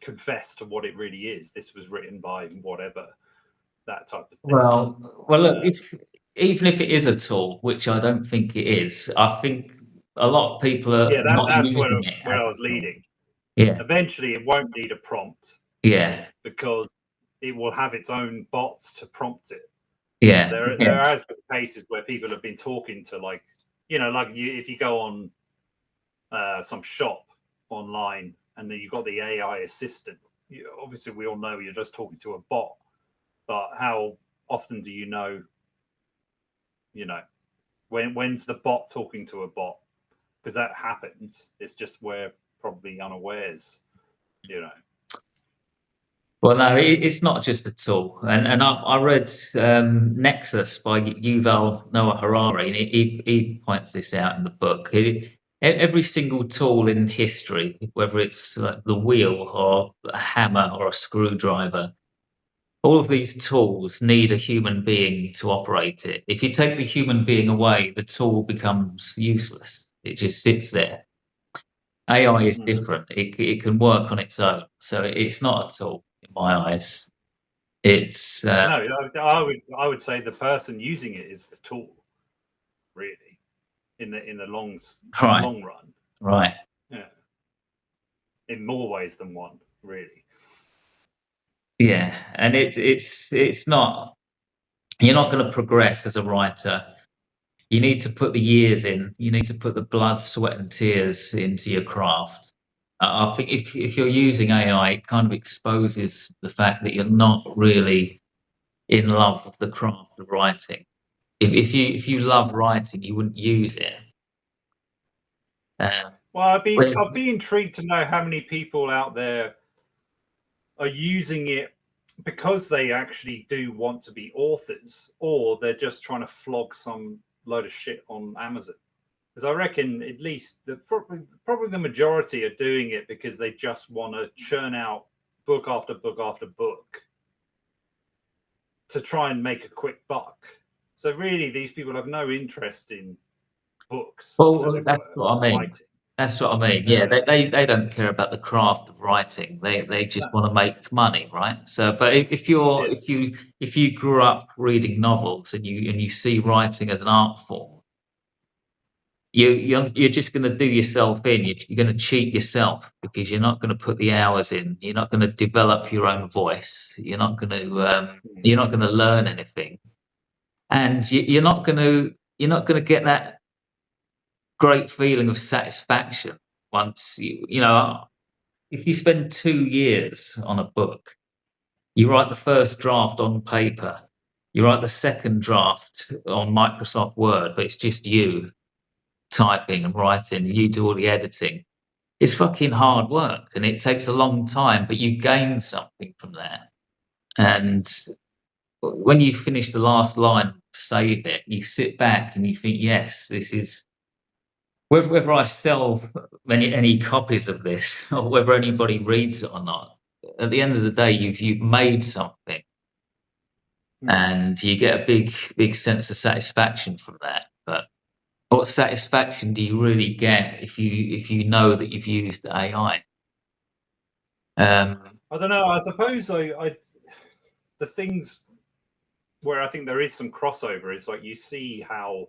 confessed to what it really is. This was written by whatever, that type of thing. Well, look, even if it is a tool, which I don't think it is, I think a lot of people are not that's using it. where I was leading. Yeah, Eventually, it won't need a prompt yeah, because it will have its own bots to prompt it. yeah. There has been cases where people have been talking to, like, if you go on some shop online and then you've got the AI assistant, obviously we all know you're just talking to a bot, but how often do you know when's the bot talking to a bot? Because that happens. It's just we're probably unawares. Well, no, it's not just a tool. And I read Nexus by Yuval Noah Harari, and he points this out in the book. Every single tool in history, whether it's like the wheel or a hammer or a screwdriver, all of these tools need a human being to operate it. If you take the human being away, the tool becomes useless. It just sits there. AI is different. It can work on its own. So it's not a tool in my eyes. It's No, I would say the person using it is the tool, really, in the long run. right. Yeah, in more ways than one, really. Yeah, and it's not. You're not going to progress as a writer. You need to put the years in. You need to put the blood, sweat, and tears into your craft. I think if you're using AI, it kind of exposes the fact that you're not really in love with the craft of writing. If you love writing, you wouldn't use it. Well, I'd Whereas, be intrigued to know how many people out there are using it because they actually do want to be authors, or they're just trying to flog some load of shit on Amazon. Because I reckon at least probably the majority are doing it because they just want to churn out book after book after book to try and make a quick buck. So really, these people have no interest in books, as Well, it that's were, what or I mean. writing. That's what I mean. You Yeah, know, they don't care about the craft of writing. They just no, want to make money, right? So, but yeah, if you grew up reading novels and you see writing as an art form, you're just going to do yourself in. You're going to cheat yourself because you're not going to put the hours in. You're not going to develop your own voice. You're not going to learn anything, and you're not going to get that great feeling of satisfaction once you know if you spend 2 years on a book, you write the first draft on paper, you write the second draft on Microsoft Word, but it's just you typing and writing, you do all the editing. It's fucking hard work and it takes a long time, but you gain something from that. And when you finish the last line, save it, you sit back and you think, yes, this is whether I sell any copies of this or whether anybody reads it or not, at the end of the day, you've made something, and you get a big sense of satisfaction from that. But what satisfaction do you really get if you know that you've used AI? I don't know. I suppose I the things where I think there is some crossover is like you see how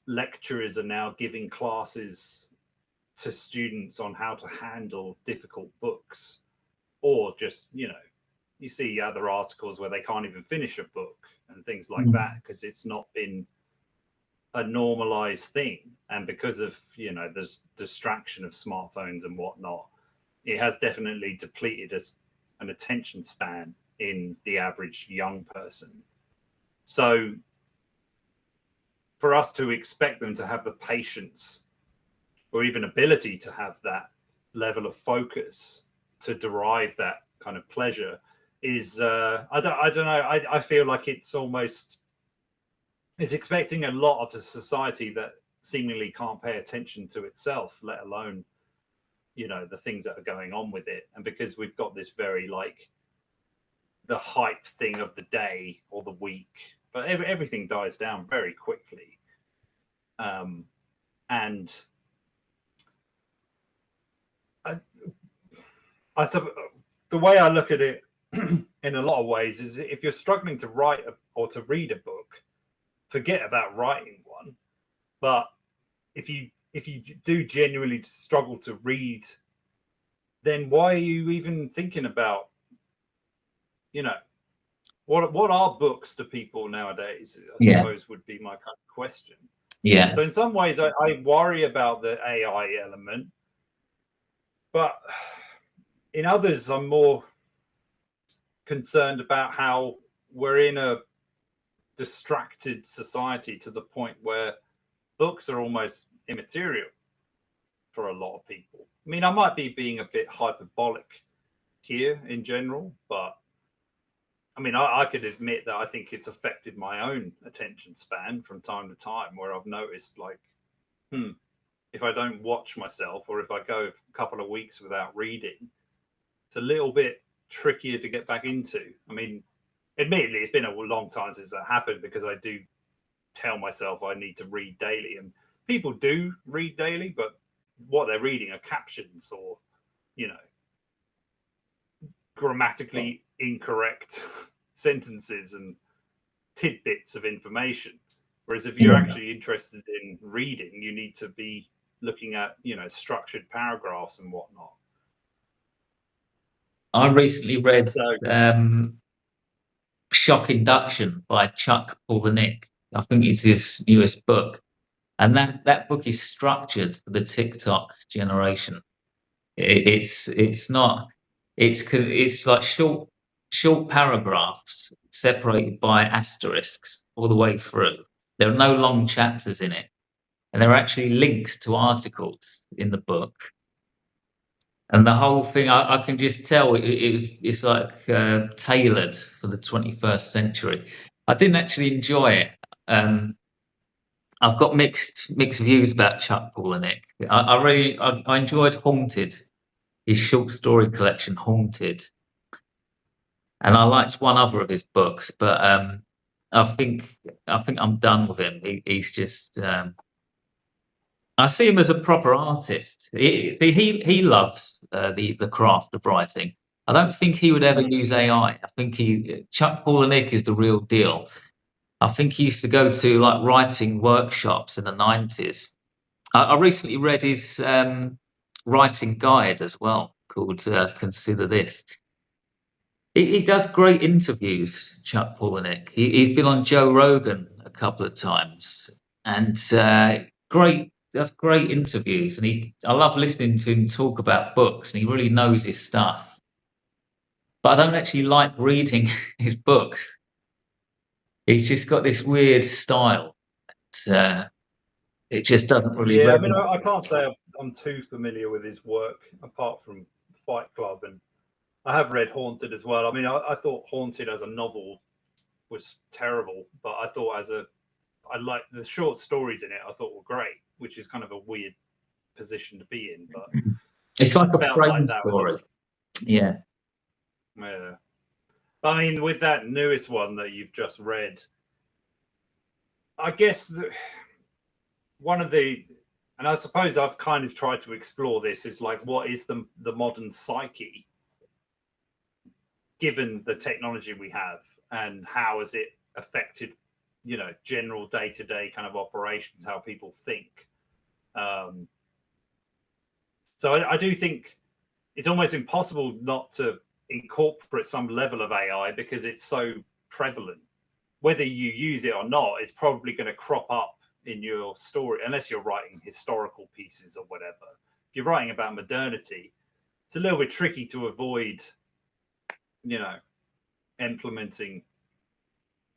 lecturers are now giving classes to students on how to handle difficult books, or just you see other articles where they can't even finish a book and things like that because it's not been a normalized thing, and because of there's distraction of smartphones and whatnot, it has definitely depleted an attention span in the average young person. So for us to expect them to have the patience or even ability to have that level of focus to derive that kind of pleasure is I don't know. I feel like it's expecting a lot of a society that seemingly can't pay attention to itself, let alone the things that are going on with it. And because we've got this very like the hype thing of the day or the week, but everything dies down very quickly. And the way I look at it in a lot of ways is if you're struggling to write or to read a book, forget about writing one. But if you do genuinely struggle to read, then why are you even thinking about what are books to people nowadays? I suppose would be my kind of question. Yeah. So in some ways I worry about the AI element, but in others I'm more concerned about how we're in a distracted society to the point where books are almost immaterial for a lot of people. I mean, I might be being a bit hyperbolic here in general, but I mean, I could admit that I think it's affected my own attention span from time to time, where I've noticed like, if I don't watch myself or if I go a couple of weeks without reading, it's a little bit trickier to get back into. I mean, admittedly, it's been a long time since that happened because I do tell myself I need to read daily, and people do read daily, but what they're reading are captions or, grammatically incorrect sentences and tidbits of information. Whereas if you're actually interested in reading, you need to be looking at, structured paragraphs and whatnot. I recently read So, Shock Induction by Chuck Palahniuk. I think it's his newest book. And that book is structured for the TikTok generation. It's not it's like short paragraphs separated by asterisks all the way through. There are no long chapters in it, and there are actually links to articles in the book. And the whole thing, I can just tell it's like tailored for the 21st century. I didn't actually enjoy it. I've got mixed views about Chuck Palahniuk. I enjoyed Haunted, his short story collection, Haunted, and I liked one other of his books, but I think I'm done with him. He's just I see him as a proper artist. He loves the craft of writing. I don't think he would ever use AI. I think Chuck Palahniuk is the real deal. I think he used to go to like writing workshops in the 90s. I recently read his writing guide as well, called "Consider This." He does great interviews, Chuck Palahniuk. He's been on Joe Rogan a couple of times, and does great interviews. And I love listening to him talk about books, and he really knows his stuff. But I don't actually like reading his books. He's just got this weird style. It just doesn't really Yeah, I mean, resonate. I can't say I'm too familiar with his work apart from Fight Club, and I have read Haunted as well. I mean, I thought Haunted as a novel was terrible, but I thought I like the short stories in it. I thought were great, which is kind of a weird position to be in, but It's like I a felt frame like that was story. Yeah. yeah. I mean, with that newest one that you've just read, I guess one of the, and I suppose I've kind of tried to explore this, is like, what is the modern psyche given the technology we have, and how has it affected, general day-to-day kind of operations, how people think. So I do think it's almost impossible not to incorporate some level of AI because it's so prevalent. Whether you use it or not, it's probably going to crop up in your story, unless you're writing historical pieces or whatever. If you're writing about modernity, it's a little bit tricky to avoid, implementing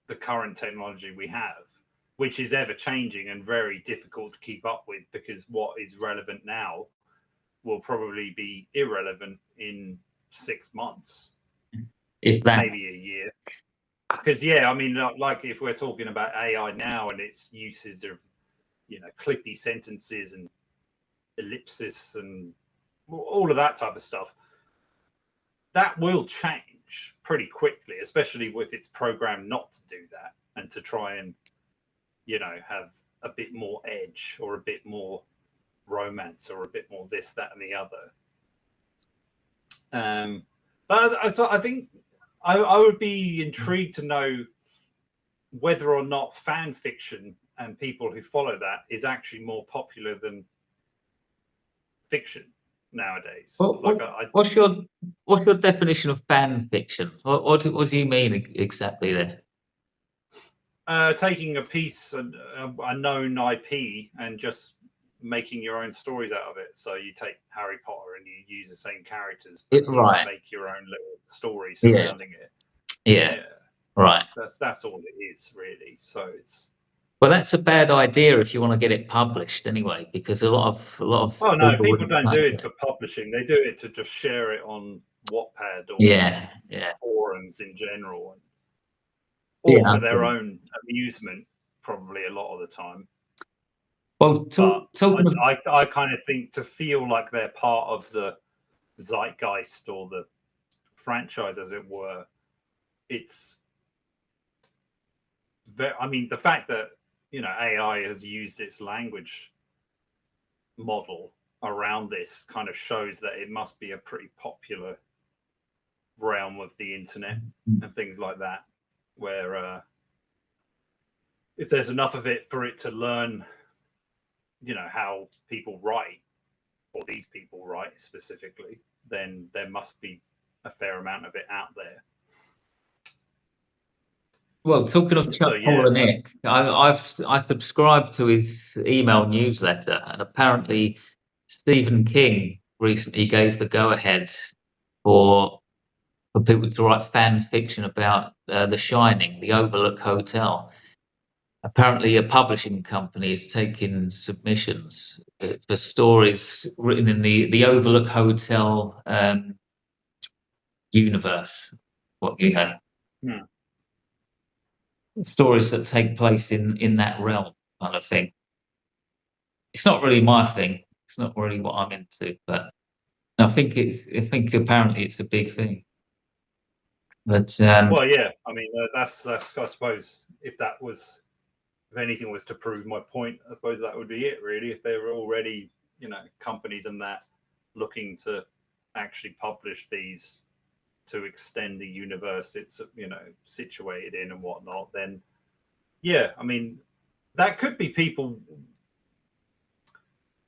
the current technology we have, which is ever changing and very difficult to keep up with, because what is relevant now will probably be irrelevant in 6 months, If that. maybe a year. Because I mean, like if we're talking about AI now and its uses of, clippy sentences and ellipsis and all of that type of stuff, that will change pretty quickly, especially if it's programmed not to do that and to try and, have a bit more edge or a bit more romance or a bit more this, that, and the other. But I think I would be intrigued to know whether or not fan fiction and people who follow that is actually more popular than fiction nowadays. What's your definition of fan fiction? What do you mean exactly there? Taking a piece, a known IP, and just making your own stories out of it. So you take Harry Potter and you use the same characters, but you make your own little story surrounding it. Yeah. Right. That's all it is, really. So it's. Well, that's a bad idea if you want to get it published anyway, because a lot of. Oh no, people don't do it for publishing. They do it to just share it on Wattpad or forums in general, or for their own amusement, probably a lot of the time. Well, I kind of think to feel like they're part of the zeitgeist or the franchise, as it were, it's very, I mean, the fact that AI has used its language model around this kind of shows that it must be a pretty popular realm of the internet and things like that, where if there's enough of it for it to learn, how people write, or these people write specifically, then there must be a fair amount of it out there. Well, talking of Chuck Palahniuk, I subscribed to his email newsletter, and apparently Stephen King recently gave the go-ahead for people to write fan fiction about The Shining, the Overlook Hotel. Apparently, a publishing company is taking submissions for stories written in the Overlook Hotel universe. Stories that take place in that realm. kind of thing. It's not really my thing. It's not really what I'm into, but I think apparently it's a big thing. But Well, yeah, I mean, that's I suppose if anything was to prove my point, I suppose that would be it, really. If there were already, companies and that looking to actually publish these to extend the universe it's, situated in and whatnot, then yeah, I mean, that could be people,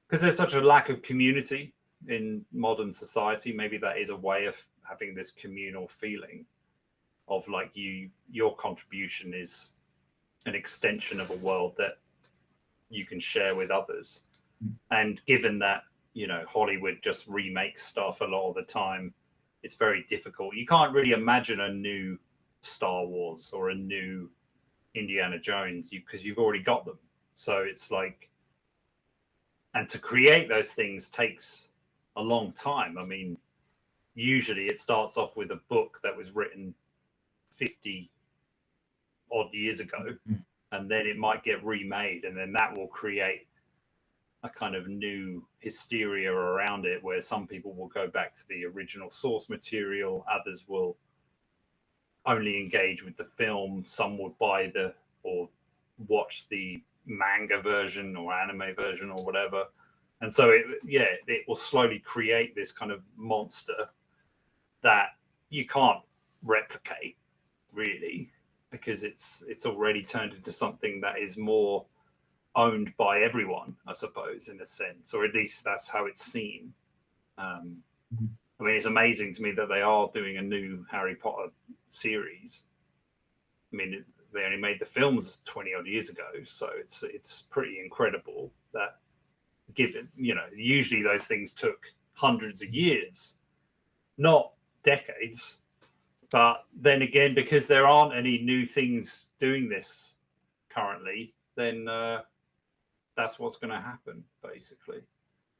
because there's such a lack of community in modern society. Maybe that is a way of having this communal feeling of like your contribution is an extension of a world that you can share with others. And given that, Hollywood just remakes stuff a lot of the time, it's very difficult. You can't really imagine a new Star Wars or a new Indiana Jones because you've already got them. So it's like, and to create those things takes a long time. I mean, usually it starts off with a book that was written 50 odd years ago, and then it might get remade, and then that will create a kind of new hysteria around it, where some people will go back to the original source material, others will only engage with the film, some will buy or watch the manga version or anime version or whatever. And so it will slowly create this kind of monster that you can't replicate, really, because it's already turned into something that is more owned by everyone, I suppose, in a sense, or at least that's how it's seen. I mean, it's amazing to me that they are doing a new Harry Potter series. I mean, they only made the films 20 odd years ago, so it's pretty incredible that, given, usually those things took hundreds of years, not decades. But then again, because there aren't any new things doing this currently, then that's what's going to happen, basically.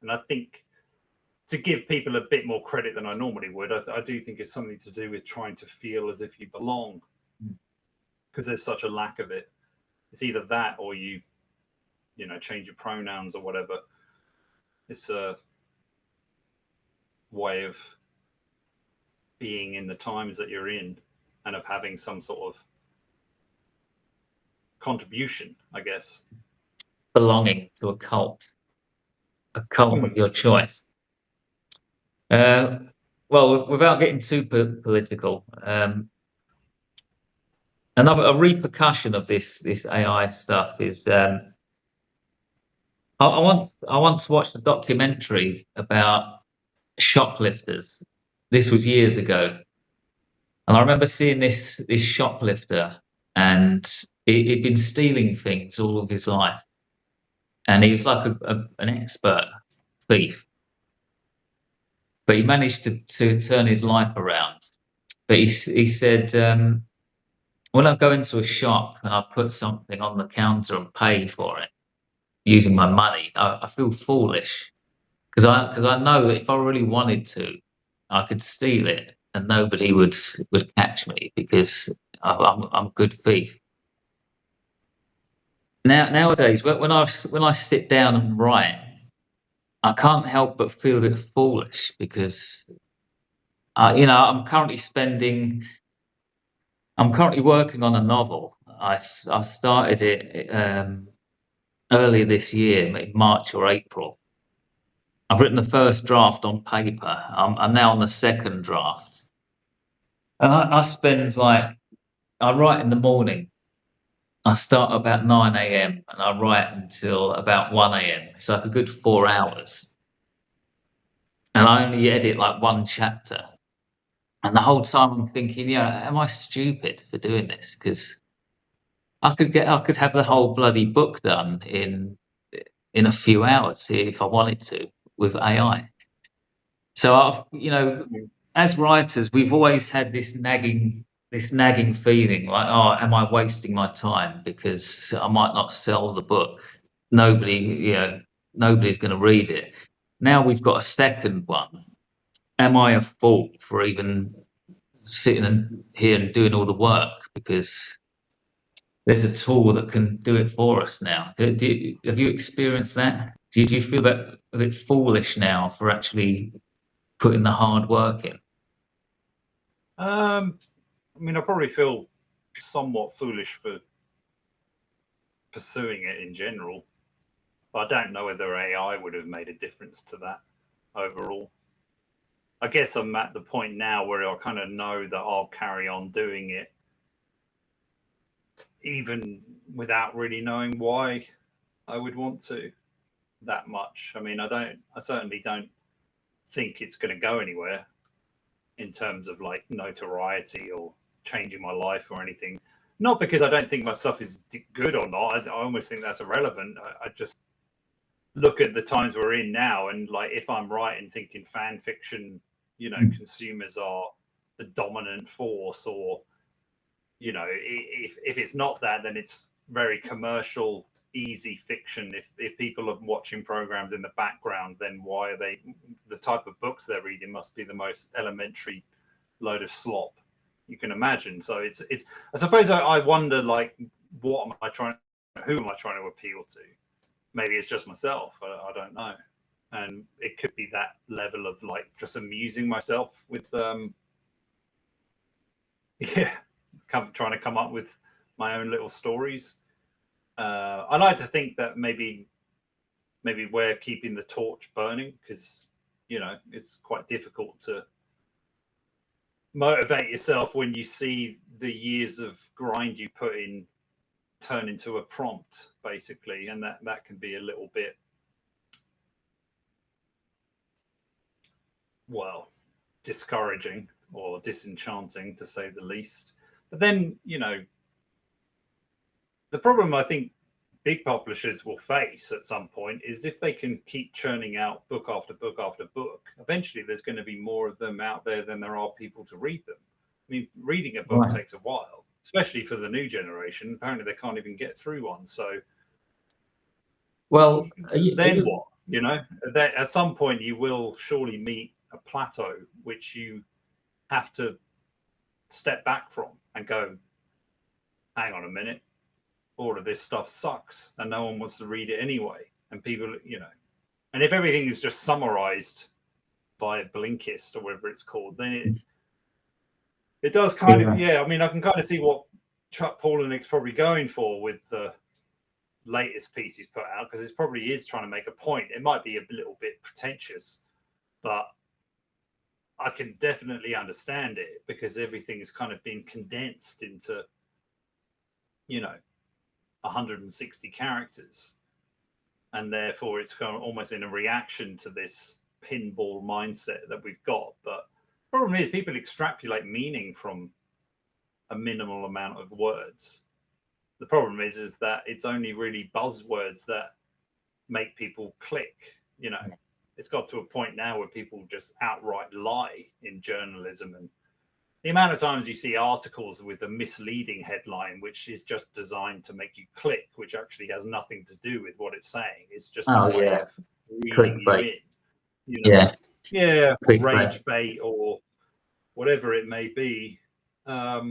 And I think, to give people a bit more credit than I normally would, I do think it's something to do with trying to feel as if you belong, because there's such a lack of it. It's either that or you change your pronouns or whatever. It's a way of being in the times that you're in and of having some sort of contribution, I guess. belonging to a cult of your choice. Well, without getting too political, a repercussion of this AI stuff is I once watched a documentary about shoplifters. This was years ago, and I remember seeing this shoplifter, and he'd been stealing things all of his life, and he was like an expert thief, but he managed to turn his life around. But he said, when I go into a shop and I put something on the counter and pay for it using my money, I feel foolish, because I know that if I really wanted to, I could steal it and nobody would catch me, because I'm a good thief. Nowadays, when I sit down and write, I can't help but feel a bit foolish, because I'm currently working on a novel. I started it earlier this year, in March or April. I've written the first draft on paper. I'm now on the second draft, and I write in the morning. I start about 9 a.m. and I write until about 1 a.m. It's like a good 4 hours, and I only edit like one chapter. And the whole time I'm thinking, am I stupid for doing this? Because I could have the whole bloody book done in a few hours if I wanted to, with AI. So as writers, we've always had this nagging feeling like, oh, am I wasting my time because I might not sell the book? Nobody's going to read it. Now we've got a second one. Am I a fool for even sitting here and doing all the work? Because there's a tool that can do it for us now. Have you experienced that? Do you feel that a bit foolish now for actually putting the hard work in? I mean, I probably feel somewhat foolish for pursuing it in general, but I don't know whether AI would have made a difference to that overall. I guess I'm at the point now where I kind of know that I'll carry on doing it, even without really knowing why I would want to that much. I mean, I certainly don't think it's going to go anywhere in terms of like notoriety or changing my life or anything. Not because I don't think my stuff is good or not. I almost think that's irrelevant. I just look at the times we're in now, and like if I'm right in thinking fan fiction, consumers are the dominant force, or if it's not that, then it's very commercial, easy fiction. If people are watching programs in the background, then why are they? The type of books they're reading must be the most elementary load of slop you can imagine. So it's. I suppose I wonder, like, who am I trying to appeal to? Maybe it's just myself. I don't know, and it could be that level of like just amusing myself with yeah, trying to come up with my own little stories. I like to think that maybe we're keeping the torch burning, because it's quite difficult to motivate yourself when you see the years of grind you put in turn into a prompt, basically, and that can be a little bit, well, discouraging or disenchanting, to say the least. But then, the problem I think big publishers will face at some point is if they can keep churning out book after book after book, eventually there's going to be more of them out there than there are people to read them. I mean, reading a book takes a while, especially for the new generation. Apparently they can't even get through one. So, Well, then what? That at some point you will surely meet a plateau which you have to step back from and go, hang on a minute, all of this stuff sucks and no one wants to read it anyway. And people, and if everything is just summarized by Blinkist or whatever it's called, then it does kind of, I mean, I can kind of see what Chuck Palahniuk's probably going for with the latest piece he's put out, because it probably is trying to make a point. It might be a little bit pretentious, but I can definitely understand it, because everything has kind of been condensed into 160 characters, and therefore it's kind of almost in a reaction to this pinball mindset that we've got. But the problem is people extrapolate meaning from a minimal amount of words. The problem is that it's only really buzzwords that make people click. It's got to a point now where people just outright lie in journalism, and the amount of times you see articles with a misleading headline, which is just designed to make you click, which actually has nothing to do with what it's saying. It's just a way of reading clickbait. you in. Clickbait. Rage bait or whatever it may be. Are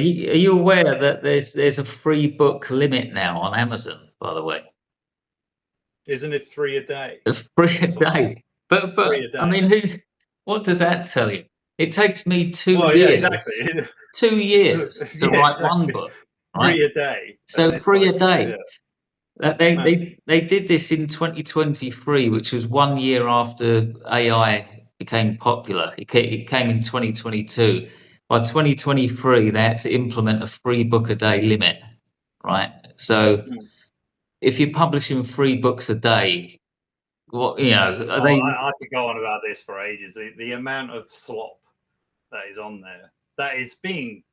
you aware that there's a free book limit now on Amazon, by the way? Isn't it 3 a day? It's free a day. But 3 a day. I mean, what does that tell you? It takes me 2 Well, years. yeah, exactly. 2 years to write one book. Right? 3 a day. So 3 a day. Yeah. They did this in 2023, which was 1 year after AI became popular. It came in 2022. By 2023, they had to implement a free book a day limit, right? So if you're publishing 3 books a day, what I could go on about this for ages. The amount of slop that is on there, that is being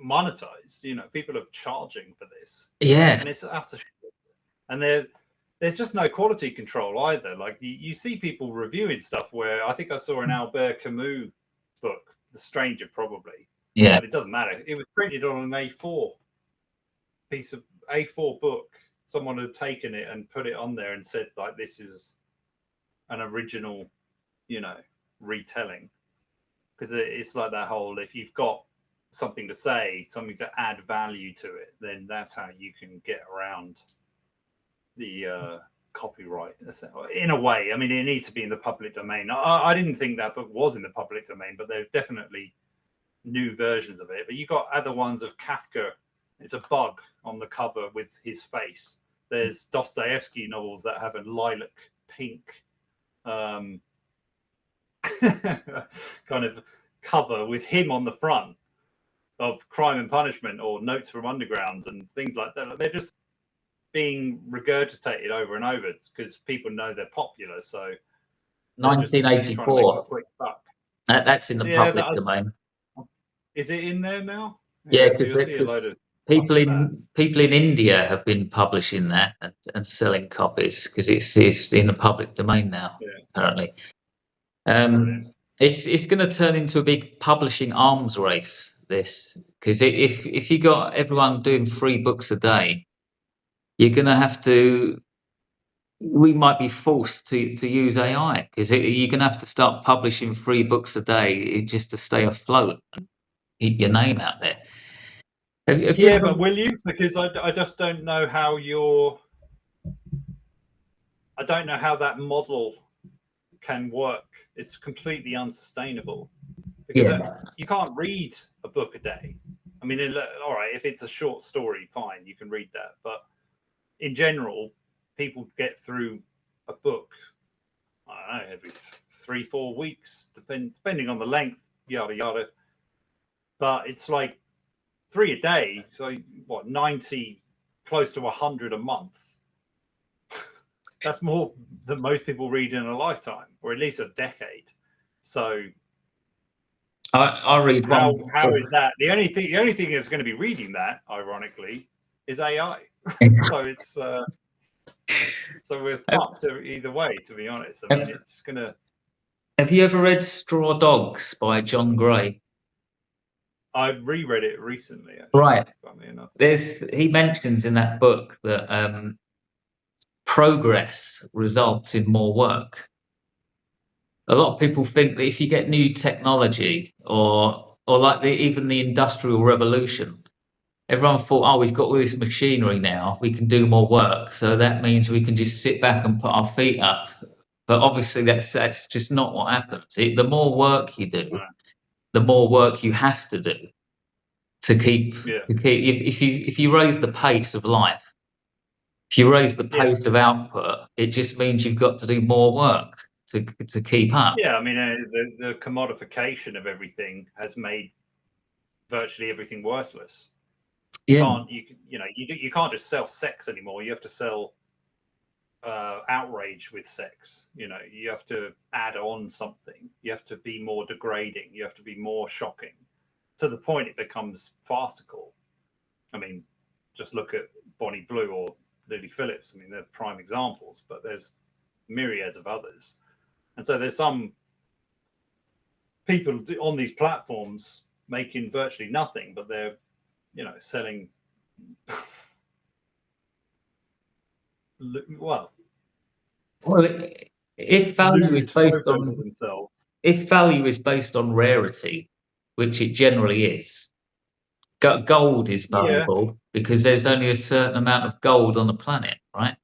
monetized. People are charging for this. Yeah, and it's utter shit. And there's just no quality control either. Like you see people reviewing stuff where I think I saw an Albert Camus book, The Stranger, probably. yeah. But it doesn't matter. It was printed on an A4 piece of A4 book. Someone had taken it and put it on there and said, like, this is an original, retelling. Because it's like that whole, if you've got something to say, something to add value to it, then that's how you can get around the copyright in a way. I mean, it needs to be in the public domain. I didn't think that book was in the public domain, but there are definitely new versions of it. But you got other ones of Kafka. It's a bug on the cover with his face. There's Dostoevsky novels that have a lilac pink kind of cover with him on the front of Crime and Punishment or Notes from Underground and things like that. They're just being regurgitated over and over because people know they're popular. So they're just trying to make a 1984. quick buck. That's in the Yeah, public domain. is it in there now? Yeah, so you'll see a load because of people stuff like in India have been publishing that and selling copies because it's in the public domain now. Yeah. Apparently, Brilliant. it's going to turn into a big publishing arms race. This because if you got everyone doing 3 books a day, you're going to have to. We might be forced to use AI because you're going to have to start publishing 3 books a day just to stay afloat and keep your name out there. Have you Yeah, ever- but will you? Because I just don't know how I don't know how that model can work. It's completely unsustainable because Yeah. you can't read a book a day. I mean, all right, if it's a short story, fine, you can read that. But in general, people get through a book, I don't know, every 3-4 weeks, depending on the length, yada yada. But it's like 3 a day, so what, 90, close to 100 a month. That's more than most people read in a lifetime, or at least a decade. So I read how one. is that? The only thing that's going to be reading that, ironically, is AI. So it's so we're fucked either way, to be honest. I mean, it's gonna. Have you ever read Straw Dogs by John Gray? I reread it recently, actually. Right. Funnily enough. He mentions in that book that progress results in more work. A lot of people think that if you get new technology or like even the Industrial Revolution, everyone thought, oh, we've got all this machinery now, we can do more work. So that means we can just sit back and put our feet up. But obviously that's just not what happens. The more work you do, the more work you have to do to keep if you raise the pace of life, if you raise the pace of output, it just means you've got to do more work to keep up. Yeah, I mean, the commodification of everything has made virtually everything worthless. Yeah. You can't just sell sex anymore. You have to sell outrage with sex. You have to add on something. You have to be more degrading. You have to be more shocking, to the point it becomes farcical. I mean, just look at Bonnie Blue or Lily Phillips. I mean, they're prime examples, but there's myriads of others. And so there's some people on these platforms making virtually nothing, but they're, selling. Well, if value is based on themselves, if value is based on rarity, which it generally is, gold is valuable because there's only a certain amount of gold on the planet, right?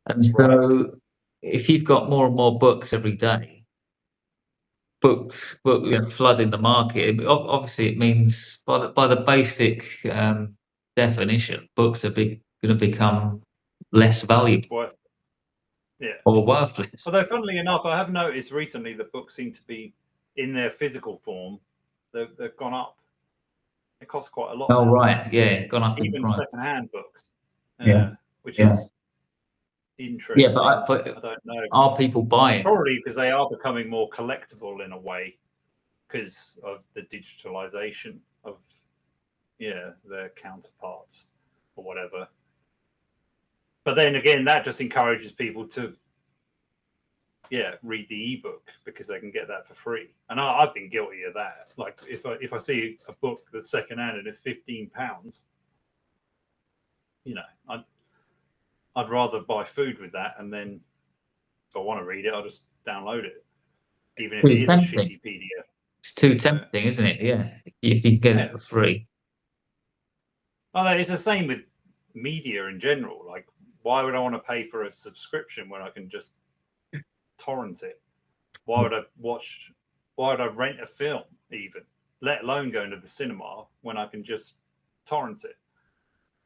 And so if you've got more and more books every day, books flooding the market, obviously it means by the basic definition, books are going to become less valuable or worthless. Although, funnily enough, I have noticed recently that books seem to be in their physical form. They've gone up. It costs quite a lot. Oh, now. right, yeah, gone up Even in price. second-hand books, which Yeah. is interesting. Yeah, but I don't know. Are people buying? Probably because they are becoming more collectible in a way because of the digitalization of their counterparts or whatever. But then again, that just encourages people to read the ebook because they can get that for free. And I've been guilty of that. Like if I see a book that's secondhand and it's £15, I'd rather buy food with that, and then if I want to read it, I'll just download it, even if it is a shitty PDF. It's too tempting, isn't it? Yeah, if you get it for free. Oh, it's the same with media in general. Like, why would I want to pay for a subscription when I can just torrent it? Why would I watch? Why would I rent a film even, let alone going to the cinema when I can just torrent it?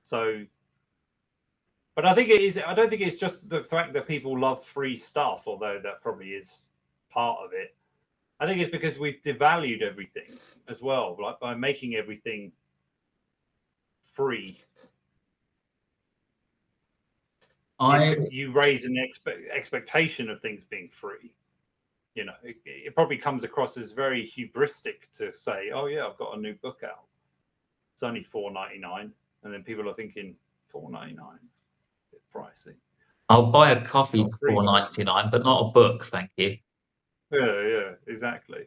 So, but I think it is. I don't think it's just the fact that people love free stuff, although that probably is part of it. I think it's because we've devalued everything as well, like by making everything free. You raise an expectation of things being free. You know, it probably comes across as very hubristic to say, "Oh yeah, I've got a new book out. It's only $4.99," and then people are thinking $4.99, a bit pricey. I'll buy a coffee for $4.99, but not a book, thank you. Yeah, exactly.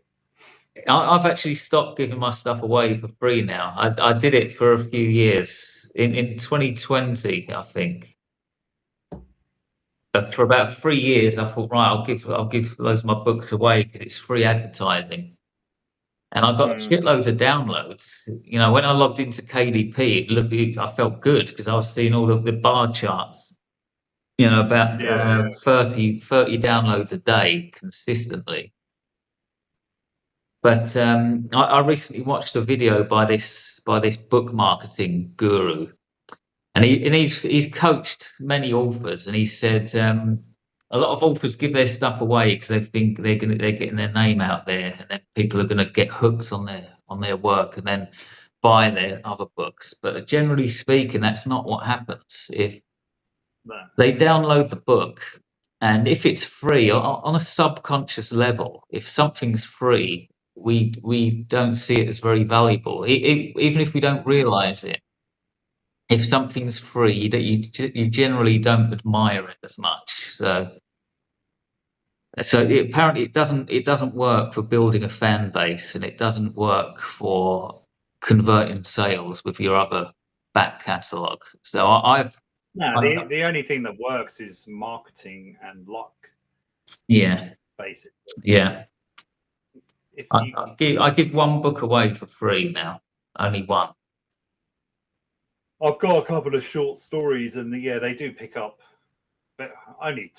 I've actually stopped giving my stuff away for free now. I did it for a few years in 2020, I think. But for about 3 years, I thought, right, I'll give loads of my books away because it's free advertising, and I got shitloads of downloads. You know, when I logged into KDP, I felt good because I was seeing all of the bar charts. You know, about 30 downloads a day consistently. But I recently watched a video by this book marketing guru, and he's coached many authors, and he said a lot of authors give their stuff away because they think they're getting their name out there, and then people are going to get hooked on their work and then buy their other books. But generally speaking, that's not what happens. If they download the book, and if it's free on a subconscious level, if something's free, we don't see it as very valuable, even if we don't realize it. If something's free, you generally don't admire it as much. So apparently it doesn't work for building a fan base, and it doesn't work for converting sales with your other back catalogue. So the only thing that works is marketing and luck. Yeah, basically. Yeah. I give one book away for free now. Only one. I've got a couple of short stories, and they do pick up, but I need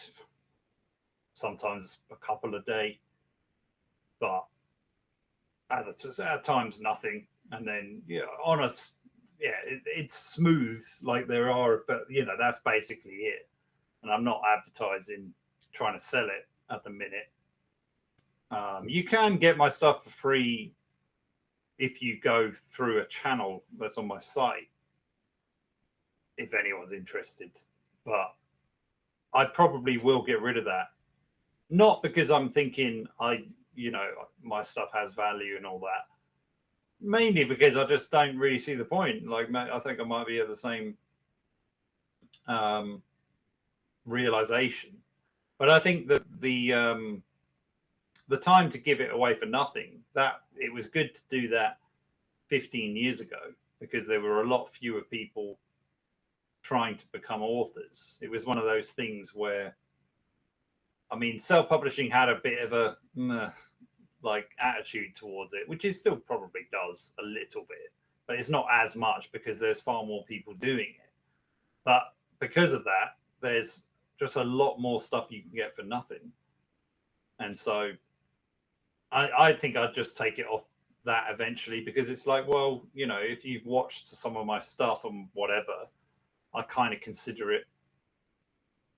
sometimes a couple a day, but at times nothing. And then it's smooth like there are, but that's basically it. And I'm not advertising, trying to sell it at the minute. You can get my stuff for free if you go through a channel that's on my site, if anyone's interested. But I probably will get rid of that. Not because I'm thinking my stuff has value and all that. Mainly because I just don't really see the point. Like, I think I might be at the same realization. But I think that the time to give it away for nothing, that it was good to do that 15 years ago, because there were a lot fewer people trying to become authors. It was one of those things where, self-publishing had a bit of a attitude towards it, which it still probably does a little bit, but it's not as much because there's far more people doing it. But because of that, there's just a lot more stuff you can get for nothing. And so I think I'd just take it off that eventually, because it's like, well, if you've watched some of my stuff and whatever, I kind of consider it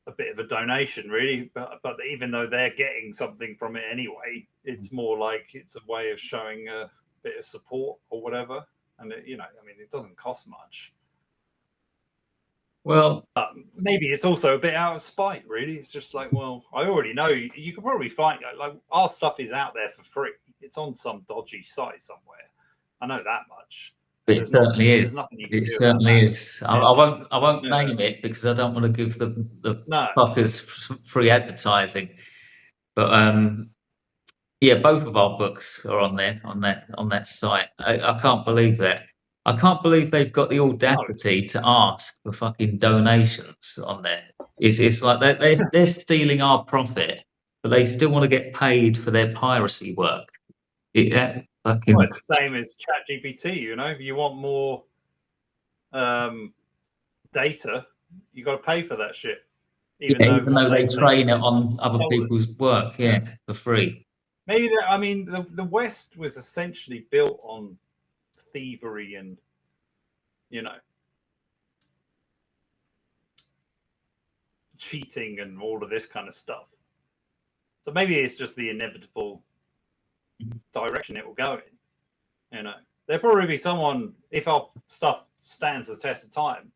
a bit of a donation, really. But even though they're getting something from it anyway, it's more like it's a way of showing a bit of support or whatever. And it doesn't cost much. Well, maybe it's also a bit out of spite, really. It's just like, well, I already know you can probably find, like, our stuff is out there for free. It's on some dodgy site somewhere. I know that much. It certainly is. It certainly is. I won't name it because I don't want to give the fuckers free advertising. But both of our books are on there on that site. I can't believe that. I can't believe they've got the audacity to ask for fucking donations on there. It's like they're stealing our profit, but they still want to get paid for their piracy work. Yeah, fucking. Well, it's the same as ChatGPT. You know, if you want more data, you got to pay for that shit. Even though they train it on other stolen. people's work, for free. Maybe that. I mean, the West was essentially built on thievery and, you know, cheating and all of this kind of stuff. So maybe it's just the inevitable direction it will go in. You know, there'll probably be someone, if our stuff stands the test of time,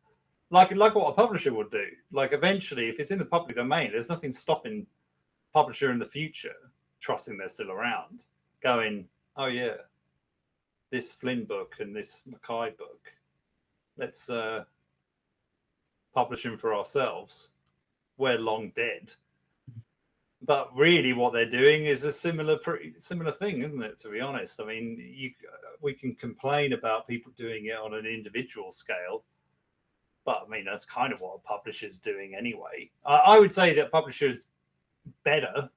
like what a publisher would do. Like eventually, if it's in the public domain, there's nothing stopping publisher in the future, trusting they're still around, going, oh yeah, this Flynn book and this Mackay book, let's publish them for ourselves. We're long dead. But really, what they're doing is a similar thing, isn't it? To be honest, I mean, we can complain about people doing it on an individual scale, but I mean that's kind of what a publisher's doing anyway. I would say that publishers better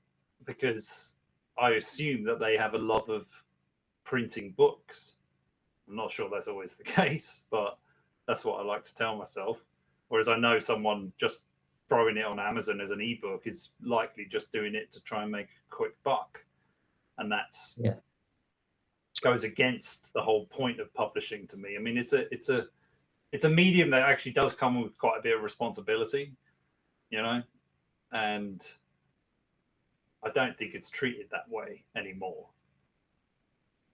because I assume that they have a love of printing books. I'm not sure that's always the case, but that's what I like to tell myself. Whereas I know someone just throwing it on Amazon as an ebook is likely just doing it to try and make a quick buck, and that's goes against the whole point of publishing to me. I mean, it's a medium that actually does come with quite a bit of responsibility, you know, and I don't think it's treated that way anymore.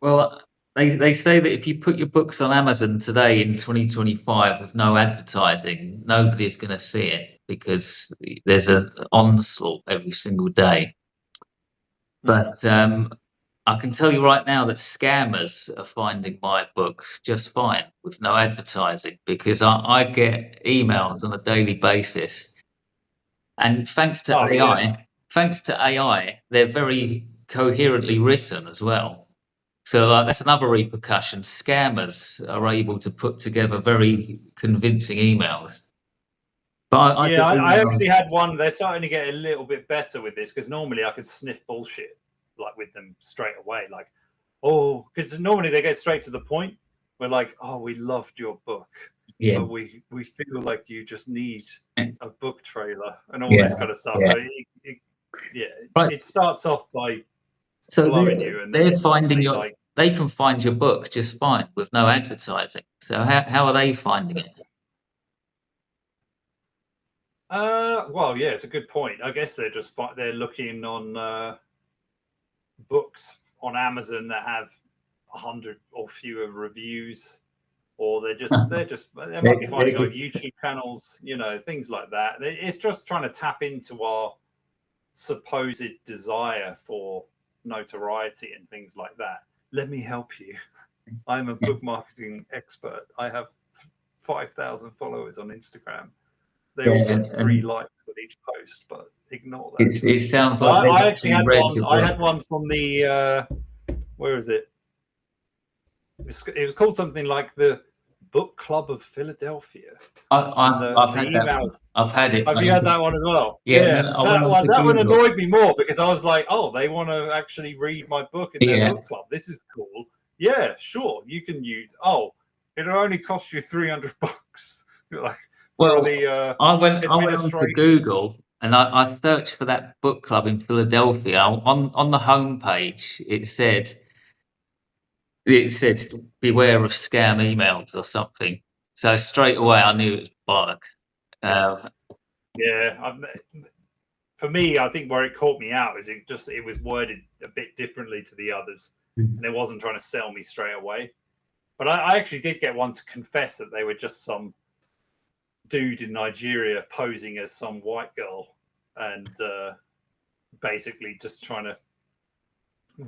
Well, they say that if you put your books on Amazon today in 2025 with no advertising, nobody's going to see it because there's an onslaught every single day. But I can tell you right now that scammers are finding my books just fine with no advertising because I get emails on a daily basis. And thanks to AI, they're very coherently written as well. So that's another repercussion. Scammers are able to put together very convincing emails. But I actually had one. They're starting to get a little bit better with this because normally I could sniff bullshit like with them straight away. Like, oh, because normally they get straight to the point. We're like, oh, we loved your book, but we feel like you just need a book trailer and all this kind of stuff. So it starts off by blowing you, and they're finding they can find your book just fine with no advertising. So how are they finding it? Well, yeah, it's a good point. I guess they're looking on books on Amazon that have 100 or fewer reviews, or they might be finding like YouTube channels, you know, things like that. It's just trying to tap into our supposed desire for notoriety and things like that. Let me help you. I'm a book marketing expert. I have 5,000 followers on Instagram. They all get 3 likes on each post, but ignore that. It sounds like I actually had one. I had one from the where is it? It was called something like the Book Club of Philadelphia. I've had it. Have you had that one as well? Yeah. That one annoyed me more because I was like, oh, they want to actually read my book in their book club. This is cool. Yeah, sure. You can use. Oh, it'll only cost you $300. Like, well, I went onto Google and I searched for that book club in Philadelphia. On the homepage, it said beware of scam emails or something. So straight away I knew it was bollocks. For me, I think where it caught me out is it was worded a bit differently to the others, and it wasn't trying to sell me straight away. But I actually did get one to confess that they were just some dude in Nigeria posing as some white girl and basically just trying to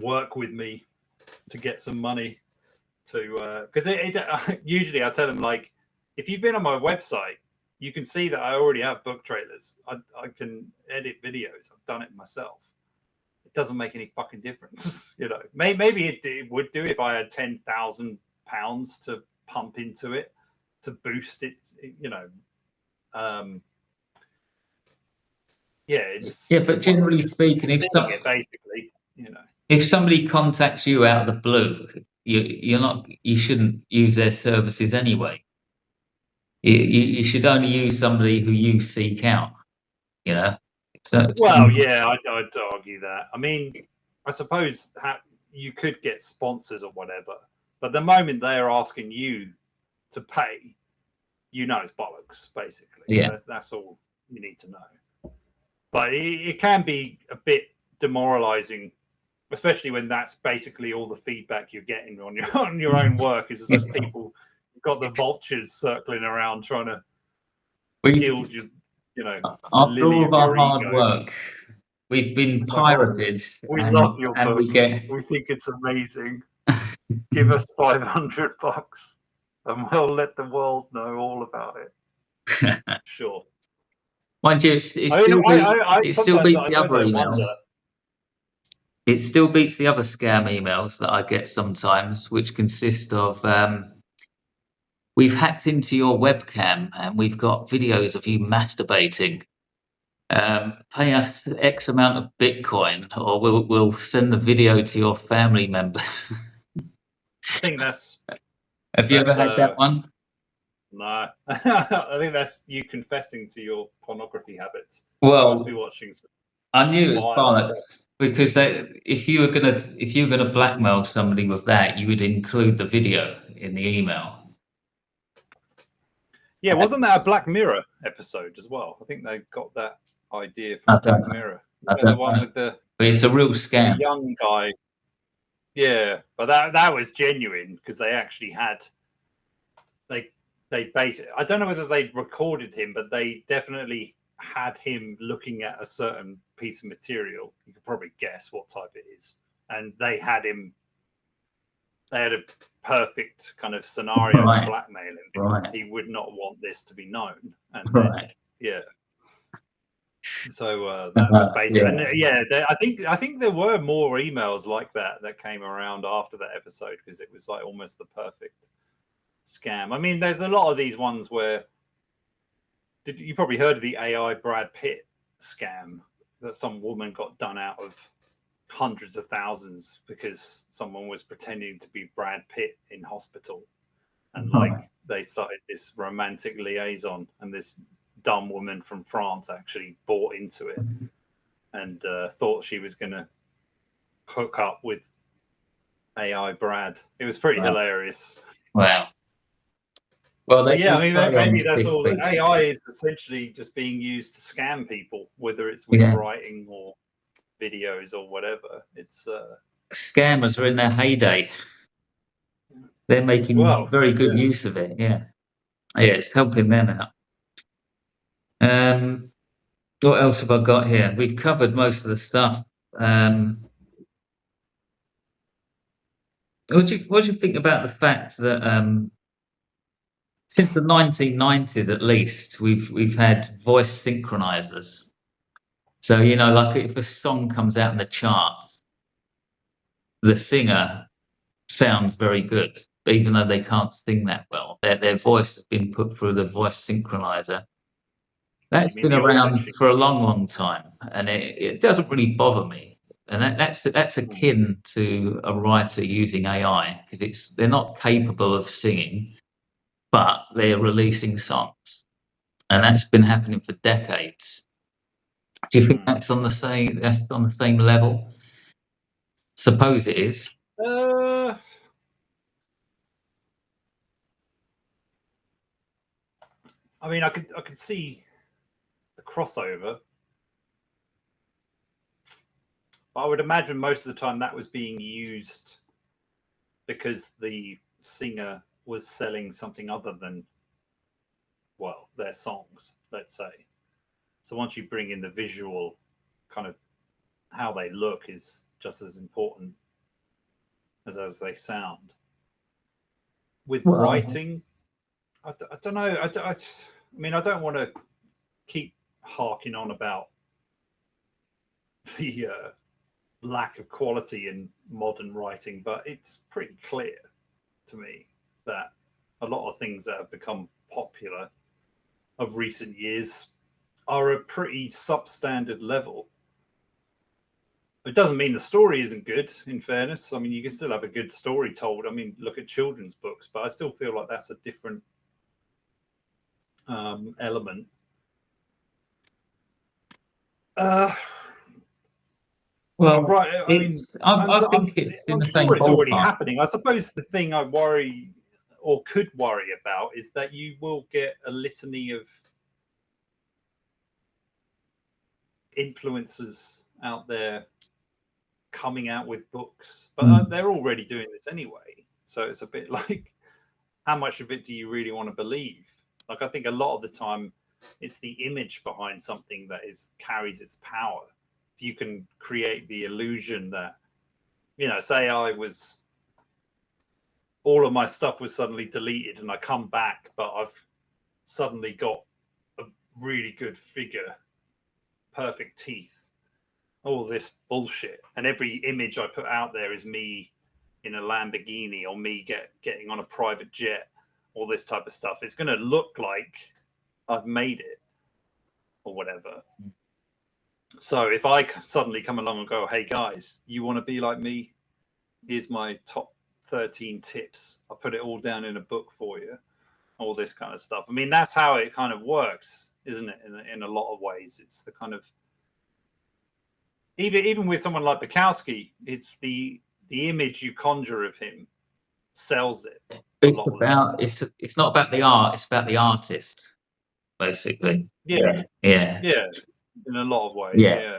work with me to get some money to because usually I tell them, like, if you've been on my website, you can see that I already have book trailers. I can edit videos. I've done it myself. It doesn't make any fucking difference. You know, maybe it would do if I had £10,000 to pump into it to boost it, you know. But generally speaking, if it basically, you know. if somebody contacts you out of the blue, you shouldn't use their services anyway. You should only use somebody who you seek out. You know. So, Well, yeah, I'd argue that. I mean, I suppose you could get sponsors or whatever, but the moment they're asking you to pay, you know it's bollocks. Basically, yeah, that's all you need to know. But it can be a bit demoralizing, especially when that's basically all the feedback you're getting on your own work is just people. You've got the vultures circling around trying to gild you, the after lily all of of our your hard ego. work, we've been It's like, oh, pirated, we love your and book. we get. We think it's amazing. Give us $500 and we'll let the world know all about it. Sure. Mind you, I mean, it still sometimes beats I the suppose other I wonder. emails. It still beats the other scam emails that I get sometimes, which consist of we've hacked into your webcam and we've got videos of you masturbating. Pay us X amount of Bitcoin, or we'll send the video to your family members. I think that's Have you ever had that one? no. I think that's you confessing to your pornography habits. You must be Well, watching some I knew it was vile stuff. bollocks because if you were gonna blackmail somebody with that, you would include the video in the email. Yeah, wasn't that a Black Mirror episode as well? I think they got that idea I from don't Black know. Mirror. I The don't one know. with the But it's a real scam. young guy. Yeah, but that was genuine because they actually had they basically, I don't know whether they recorded him, but they definitely had him looking at a certain piece of material. You could probably guess what type it is, and they had a perfect kind of scenario to Right. blackmail him because Right. he would not want this to be known. And then Right. yeah. So that's basically, and I think there were more emails like that came around after that episode because it was like almost the perfect scam. I mean, there's a lot of these ones where you probably heard of the AI Brad Pitt scam that some woman got done out of hundreds of thousands because someone was pretending to be Brad Pitt in hospital, and like they started this romantic liaison, and this dumb woman from France actually bought into it and thought she was going to hook up with AI Brad. It was pretty hilarious. Wow. Well, So yeah, I mean, maybe that's big all. people. AI is essentially just being used to scam people, whether it's with writing or videos or whatever. It's Scammers are in their heyday. They're making very good use of it. Yeah, yeah, it's helping them out. What else have I got here? We've covered most of the stuff. What do you think about the fact that since the 1990s at least, we've had voice synchronizers. So like if a song comes out in the charts, the singer sounds very good, even though they can't sing that well. Their voice has been put through the voice synchronizer. That's been around for a long, long time, and it doesn't really bother me. And that's akin to a writer using AI because they're not capable of singing, but they're releasing songs, and that's been happening for decades. Do you think that's on the same level? Suppose it is. I mean, I could see the crossover. But I would imagine most of the time that was being used because the singer was selling something other than, well, their songs, let's say. So once you bring in the visual, kind of how they look is just as important as they sound. With writing, I don't know. I mean, I don't want to keep harking on about the lack of quality in modern writing, but it's pretty clear to me that a lot of things that have become popular of recent years are a pretty substandard level. It doesn't mean the story isn't good, in fairness. I mean, you can still have a good story told. I mean, look at children's books, but I still feel like that's a different element. Well, right. I mean, I think it's in I'm the same sure it's already ballpark. happening. I suppose the thing I worry or could worry about is that you will get a litany of influencers out there coming out with books, but they're already doing this anyway. So it's a bit like, how much of it do you really want to believe? Like, I think a lot of the time it's the image behind something that carries its power. If you can create the illusion that, say all of my stuff was suddenly deleted and I come back, but I've suddenly got a really good figure, perfect teeth, all this bullshit, and every image I put out there is me in a Lamborghini or me getting on a private jet, all this type of stuff. It's going to look like I've made it or whatever. So if I suddenly come along and go, hey guys, you want to be like me? Here's my top 13 tips. I'll put it all down in a book for you. All this kind of stuff. I mean, that's how it kind of works, isn't it? In a lot of ways, it's the kind of, even with someone like Bukowski, it's the image you conjure of him sells it. It's not about the art, it's about the artist, basically. Yeah. In a lot of ways, yeah.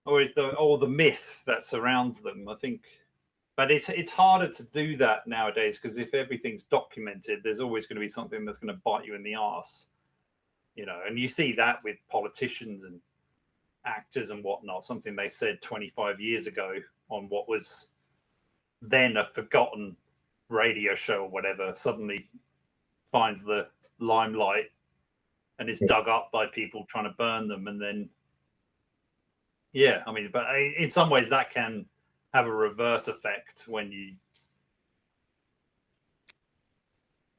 Or it's the myth that surrounds them, I think. But it's harder to do that nowadays, because if everything's documented, there's always going to be something that's going to bite you in the arse, and you see that with politicians and actors and whatnot. Something they said 25 years ago on what was then a forgotten radio show or whatever suddenly finds the limelight and is dug up by people trying to burn them. And then, I mean, but in some ways that can have a reverse effect when you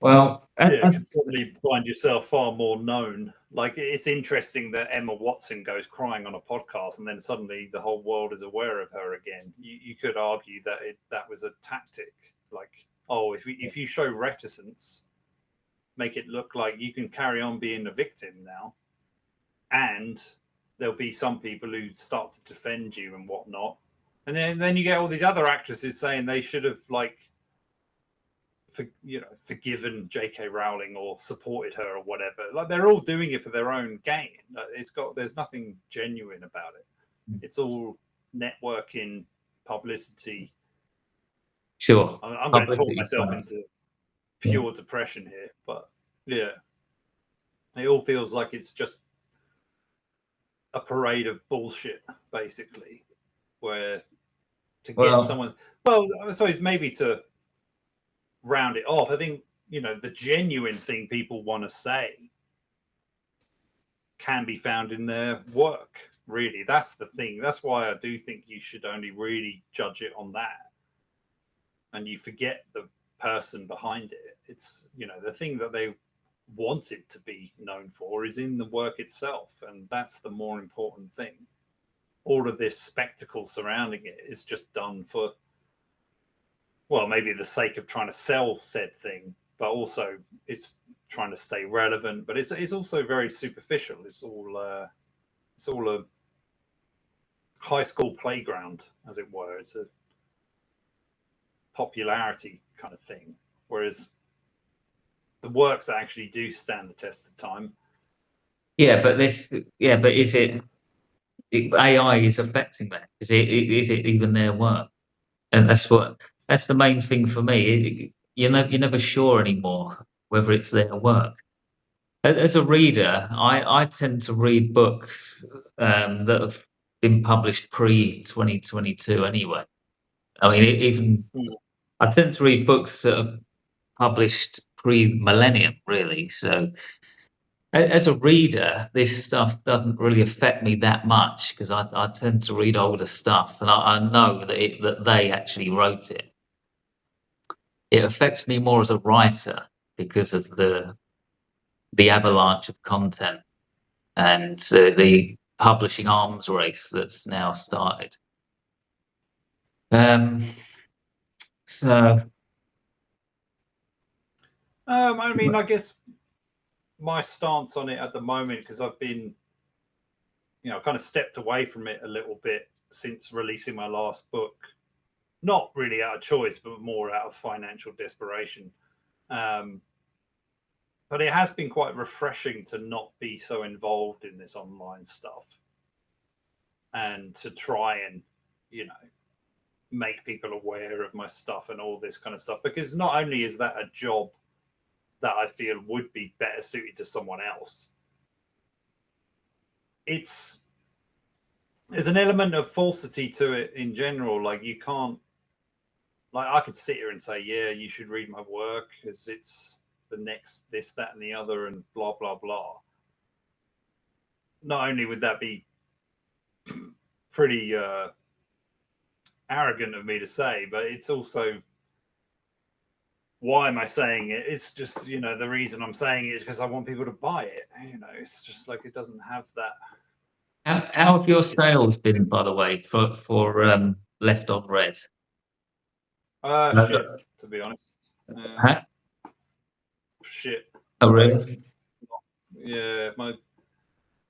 suddenly find yourself far more known. Like, it's interesting that Emma Watson goes crying on a podcast and then suddenly the whole world is aware of her again. You could argue that that was a tactic. Like, if you show reticence, make it look like you can carry on being a victim now, and there'll be some people who start to defend you and whatnot. And then you get all these other actresses saying they should have, like, forgiven J.K. Rowling or supported her or whatever. Like, they're all doing it for their own gain. There's nothing genuine about it. It's all networking, publicity. Sure. I'm going to talk myself into pure depression here, but it all feels like it's just a parade of bullshit, basically, where to get someone. Well, I suppose maybe to round it off, I think, the genuine thing people want to say can be found in their work. Really, that's the thing. That's why I do think you should only really judge it on that, and you forget the person behind it. It's, the thing that they wanted to be known for is in the work itself, and that's the more important thing. All of this spectacle surrounding it is just done for, well, maybe the sake of trying to sell said thing, but also it's trying to stay relevant. But it's also very superficial. It's all a high school playground, as it were. It's a popularity kind of thing, whereas the works that actually do stand the test of time. But is it AI is affecting that? Is it even their work? And that's the main thing for me. You're never sure anymore whether it's their work. As a reader, I tend to read books that have been published pre-2022 anyway. I mean, I tend to read books that are published pre-millennium, really. So as a reader, this stuff doesn't really affect me that much, because I tend to read older stuff, and I know that they actually wrote it. It affects me more as a writer because of the avalanche of content and the publishing arms race that's now started. So I mean, I guess my stance on it at the moment, because I've been, kind of stepped away from it a little bit since releasing my last book. Not really out of choice, but more out of financial desperation. But it has been quite refreshing to not be so involved in this online stuff and to try and, make people aware of my stuff and all this kind of stuff. Because not only is that a job that I feel would be better suited to someone else, there's an element of falsity to it in general. Like, you can't, like, I could sit here and say, yeah, you should read my work because it's the next this, that, and the other, and blah, blah, blah. Not only would that be pretty arrogant of me to say, but it's also, why am I saying it? It's just, the reason I'm saying it is because I want people to buy it. It's just like, it doesn't have that. how have your sales been, by the way, for Left on Red? Shit, to be honest. Huh? Shit. Oh, really? Yeah,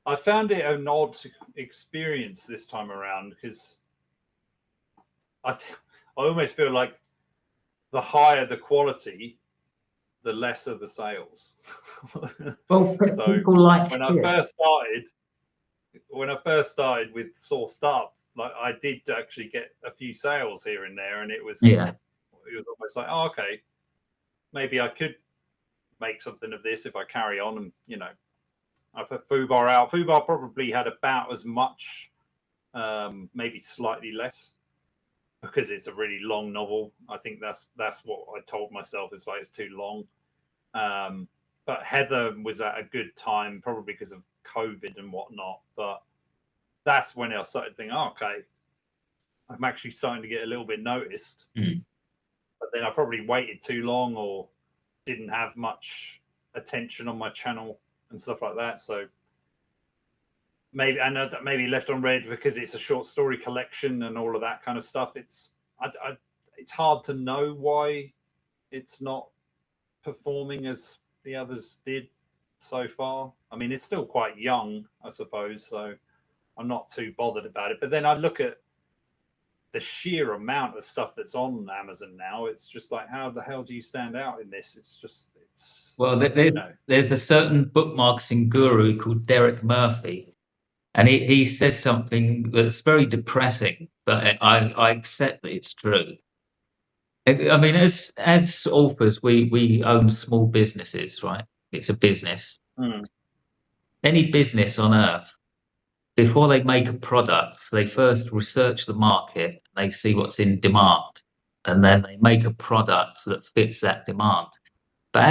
I found it an odd experience this time around because I almost feel like the higher the quality, the lesser the sales. Well, so people like when shit. I first started with Sourced Up, like, I did actually get a few sales here and there, and it was almost like, oh, okay, maybe I could make something of this if I carry on. And I put Fubar out. Fubar probably had about as much, maybe slightly less, because it's a really long novel. I think that's what I told myself, is like, it's too long. But Heather was at a good time, probably because of COVID and whatnot. But that's when I started thinking, oh, okay, I'm actually starting to get a little bit noticed. But then I probably waited too long or didn't have much attention on my channel and stuff like that. So maybe Left on Red, because it's a short story collection and all of that kind of stuff. It's hard to know why it's not performing as the others did so far. I mean, it's still quite young, I suppose, so I'm not too bothered about it. But then I look at the sheer amount of stuff that's on Amazon now. It's just like, how the hell do you stand out in this? Well, there's a certain book marketing guru called Derek Murphy, and he says something that's very depressing, but I accept that it's true. I mean, as authors, we own small businesses, right? It's a business. Any business on earth, before they make a product, they first research the market, they see what's in demand, and then they make a product that fits that demand. But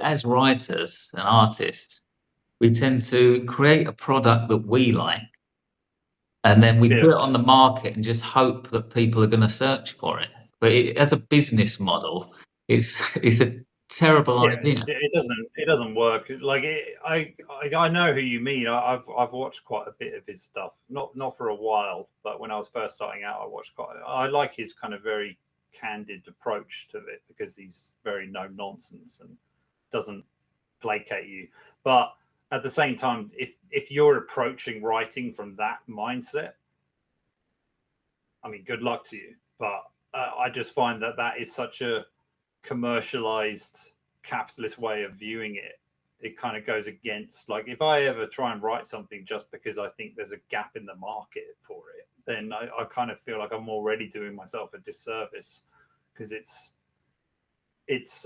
as writers and artists, we tend to create a product that we like, and then we put it on the market and just hope that people are going to search for it. But as a business model, it's a terrible idea. It doesn't work. Like, I know who you mean. I've watched quite a bit of his stuff. Not for a while, but when I was first starting out, I watched I like his kind of very candid approach to it, because he's very no nonsense and doesn't placate you. But at the same time, if you're approaching writing from that mindset, I mean, good luck to you. But I just find that is such a commercialized capitalist way of viewing it. It kind of goes against, like, if I ever try and write something just because I think there's a gap in the market for it, then I kind of feel like I'm already doing myself a disservice, because it's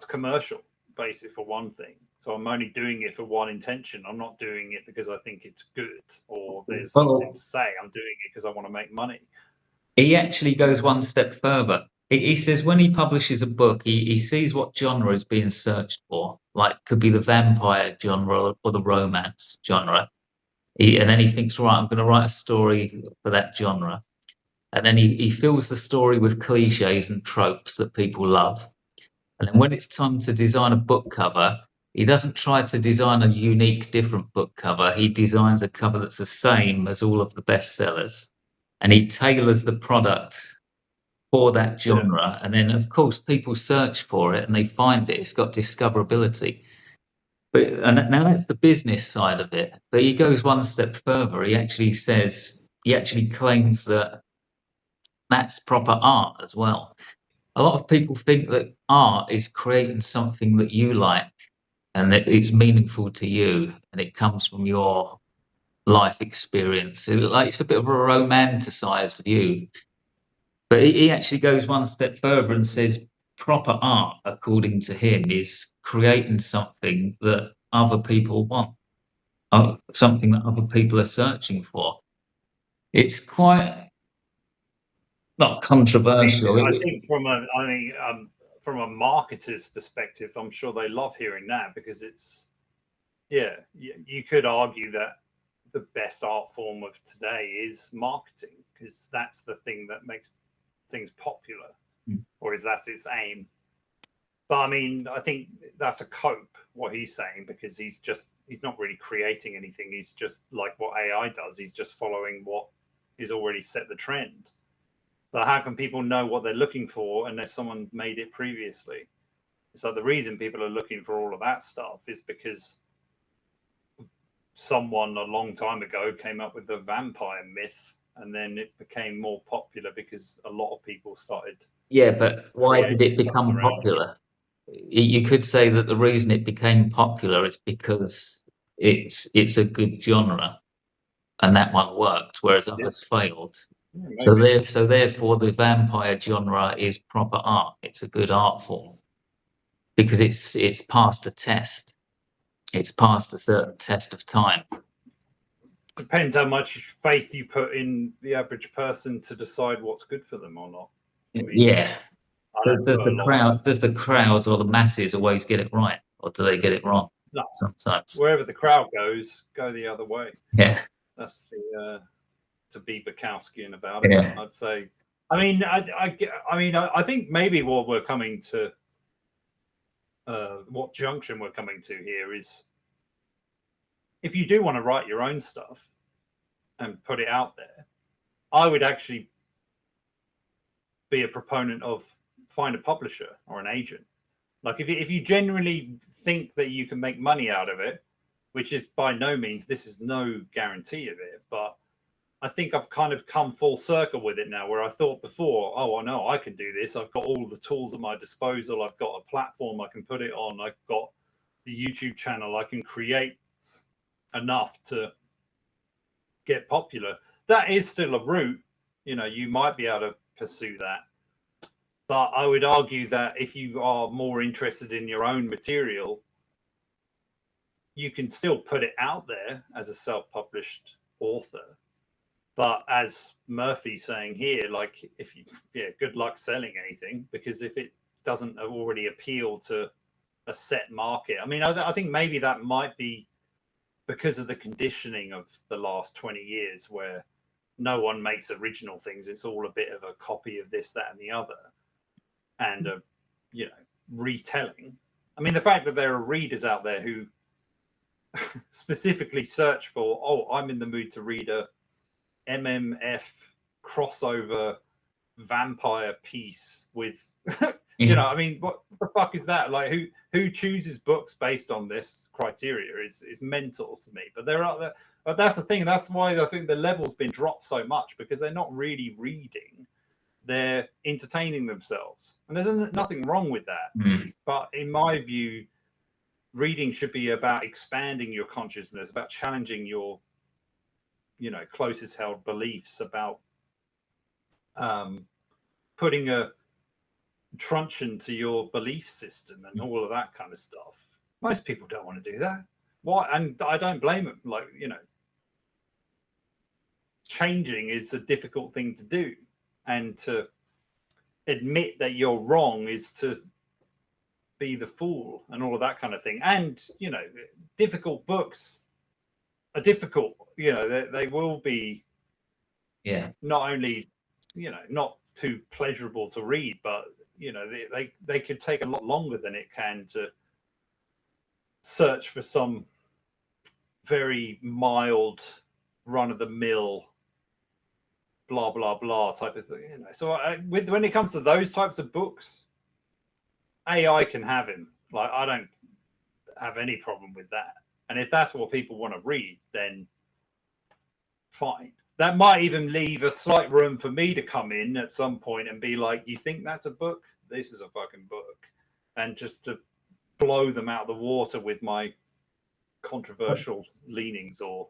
commercial, basically, for one thing. So I'm only doing it for one intention. I'm not doing it because I think it's good or there's something to say. I'm doing it because I want to make money. He actually goes one step further. He says when he publishes a book, he sees what genre is being searched for. Like, could be the vampire genre or the romance genre. And then he thinks, right, I'm going to write a story for that genre. And then he fills the story with cliches and tropes that people love. And then when it's time to design a book cover, He doesn't try to design a unique, different book cover. He designs a cover that's the same as all of the bestsellers, and he tailors the product for that genre. And then, of course, people search for it and they find it. It's got discoverability. But and now that's the business side of it. But he goes one step further. He actually claims that that's proper art as well. A lot of people think that art is creating something that you like and that it's meaningful to you and it comes from your life experience. It's a bit of a romanticized view. But he actually goes one step further and says proper art, according to him, is creating something that other people want, something that other people are searching for. It's quite not controversial. I think from a marketer's perspective, I'm sure they love hearing that, because it's, yeah, you could argue that the best art form of today is marketing, because that's the thing that makes things popular, or that's its aim. But I mean, I think that's a cope, what he's saying, because he's not really creating anything. He's just like what AI does. He's just following what is already set the trend. But how can people know what they're looking for unless someone made it previously? So the reason people are looking for all of that stuff is because someone a long time ago came up with the vampire myth, and then it became more popular because a lot of people started. Yeah, but why did it become popular? You could say that the reason it became popular is because it's a good genre, and that one worked, whereas others failed. So therefore, the vampire genre is proper art. It's a good art form because it's passed a test. It's passed a certain test of time. Depends how much faith you put in the average person to decide what's good for them or not. I mean, yeah. Does the crowd or the masses always get it right, or do they get it wrong? No. Sometimes. Wherever the crowd goes, go the other way. Yeah. That's the to be Bukowskian about it. Yeah. I'd say. I mean, I think maybe what we're coming to, what junction we're coming to here is, if you do want to write your own stuff and put it out there, I would actually be a proponent of find a publisher or an agent. Like if you genuinely think that you can make money out of it, which is by no means, this is no guarantee of it, but I think I've kind of come full circle with it now, where I thought before, oh, I know I can do this. I've got all the tools at my disposal. I've got a platform I can put it on. I've got the YouTube channel. I can create enough to get popular. That is still a route. You might be able to pursue that. But I would argue that if you are more interested in your own material, you can still put it out there as a self-published author. But as Murphy's saying here, like, good luck selling anything, because if it doesn't already appeal to a set market, I mean, I think maybe that might be because of the conditioning of the last 20 years, where no one makes original things. It's all a bit of a copy of this, that, and the other, and retelling. I mean, the fact that there are readers out there who specifically search for, oh, I'm in the mood to read a MMF crossover vampire piece with I mean, what the fuck is that? Like, who chooses books based on this criteria is mental to me. But but that's the thing. That's why I think the level's been dropped so much, because they're not really reading, they're entertaining themselves, and there's nothing wrong with that. But in my view, reading should be about expanding your consciousness, about challenging your closest held beliefs, about putting a truncheon to your belief system and all of that kind of stuff. Most people don't want to do that. Why? And I don't blame them. Like, changing is a difficult thing to do, and to admit that you're wrong is to be the fool and all of that kind of thing. And difficult books are difficult. They will be not only not too pleasurable to read, but they could take a lot longer than it can to search for some very mild, run-of-the-mill, blah blah blah type of thing. You know, so when it comes to those types of books, AI can have him. Like, I don't have any problem with that. And if that's what people want to read, then fine. That might even leave a slight room for me to come in at some point and be like, you think that's a book? This is a fucking book. And just to blow them out of the water with my controversial leanings or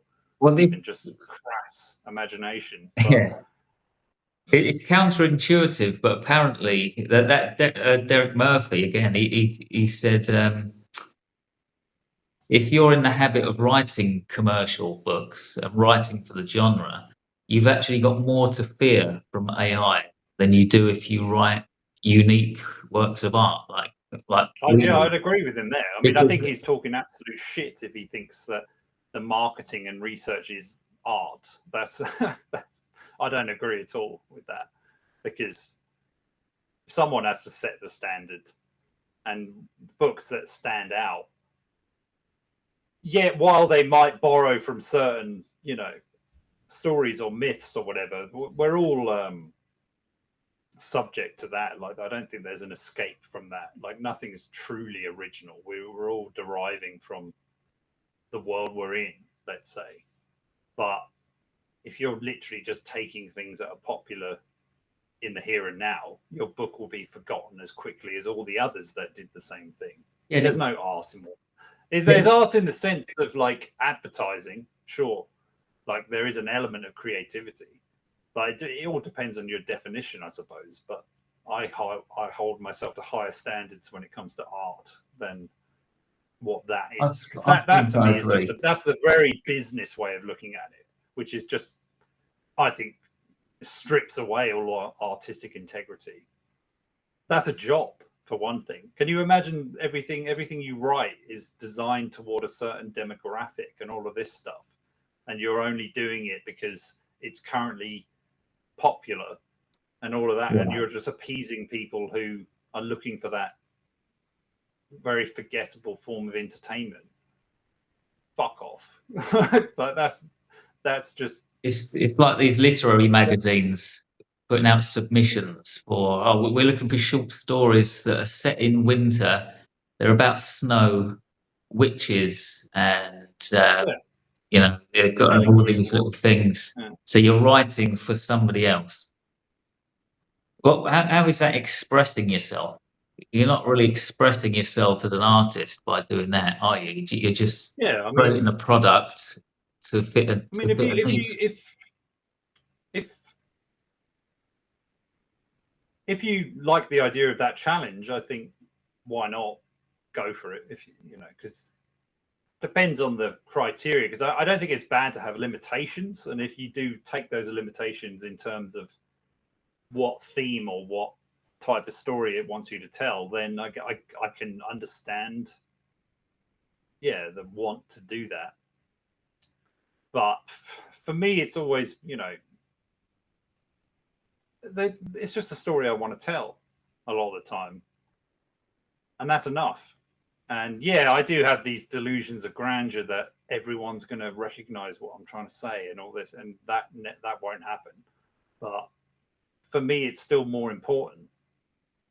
even just crass imagination. But Yeah. It's counterintuitive, but apparently Derek Murphy again. He said, if you're in the habit of writing commercial books and writing for the genre, you've actually got more to fear from AI than you do if you write unique works of art. Yeah, I'd agree with him there. I mean, I think he's talking absolute shit if he thinks that the marketing and research is art. That's I don't agree at all with that, because someone has to set the standard, and books that stand out, yet while they might borrow from certain, you know, stories or myths or whatever, we're all subject to that. Like, I don't think there's an escape from that. Like, nothing's truly original. We're all deriving from the world we're in, let's say. But if you're literally just taking things that are popular in the here and now, your book will be forgotten as quickly as all the others that did the same thing. Yeah, there's no art in it. There's art in the sense of like advertising, sure. Like, there is an element of creativity, but it all depends on your definition, I suppose. But I hold myself to higher standards when it comes to art than what that is, because that to me is just that's the very business way of looking at it, which is just, I think, strips away all artistic integrity. That's a job, for one thing. Can you imagine everything you write is designed toward a certain demographic and all of this stuff, and you're only doing it because it's currently popular and all of that, and you're just appeasing people who are looking for that very forgettable form of entertainment? Fuck off. But that's just, it's like these literary magazines putting out submissions for, we're looking for short stories that are set in winter. They're about snow, witches, and you know, they've got all these little things. So you're writing for somebody else. Well, how is that expressing yourself? You're not really expressing yourself as an artist by doing that, are you? You're just creating a product to fit a niche. If you like the idea of that challenge, I think, why not go for it? If you know, because depends on the criteria. Because I don't think it's bad to have limitations, and if you do take those limitations in terms of what theme or what type of story it wants you to tell, then I can understand, the want to do that. But for me, it's always, you know, it's just a story I want to tell a lot of the time, and that's enough. And yeah, I do have these delusions of grandeur that everyone's going to recognize what I'm trying to say and all this, and that won't happen. But for me, it's still more important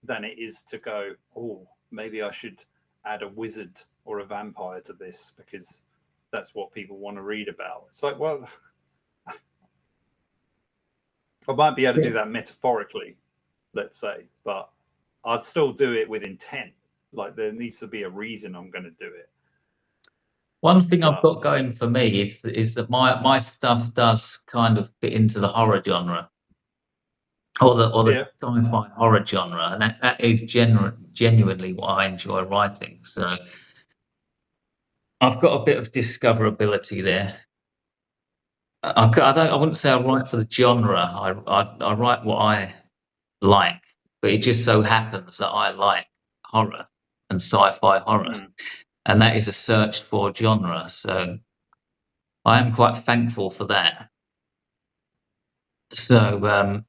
than it is to go, oh, maybe I should add a wizard or a vampire to this because that's what people want to read about. It's like, well, I might be able to do that metaphorically, let's say, but I'd still do it with intent. Like, there needs to be a reason I'm going to do it. One thing I've got going for me is that my stuff does kind of fit into the horror genre, or the sci-fi horror genre, and that is genuinely what I enjoy writing. So I've got a bit of discoverability there. I wouldn't say I write for the genre. I write what I like, but it just so happens that I like horror and sci-fi horror, and that is a searched for genre. So I am quite thankful for that. So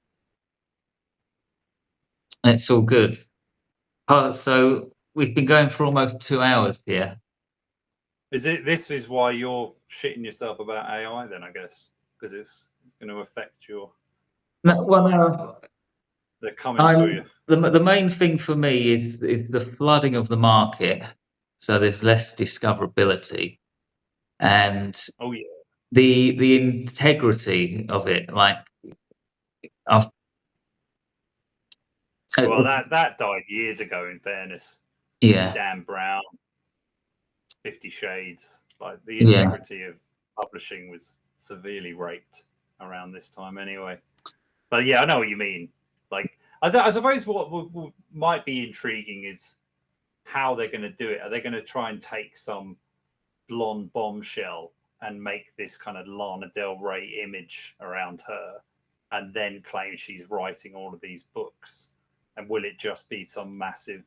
it's all good. So we've been going for almost 2 hours here. This is why you're shitting yourself about AI then, I guess, because it's going to affect your. No, well, no, They're coming for you. the main thing for me is the flooding of the market, so there's less discoverability, and Oh yeah. the integrity of it. Like, I've, Well, that died years ago. In fairness, yeah, Dan Brown, 50 Shades, like the yeah. integrity of publishing was severely raped around this time, anyway. But yeah, I know what you mean. Like, I suppose what might be intriguing is how they're going to do it. Are they going to try and take some blonde bombshell and make this kind of Lana Del Rey image around her, and then claim she's writing all of these books? And will it just be some massive?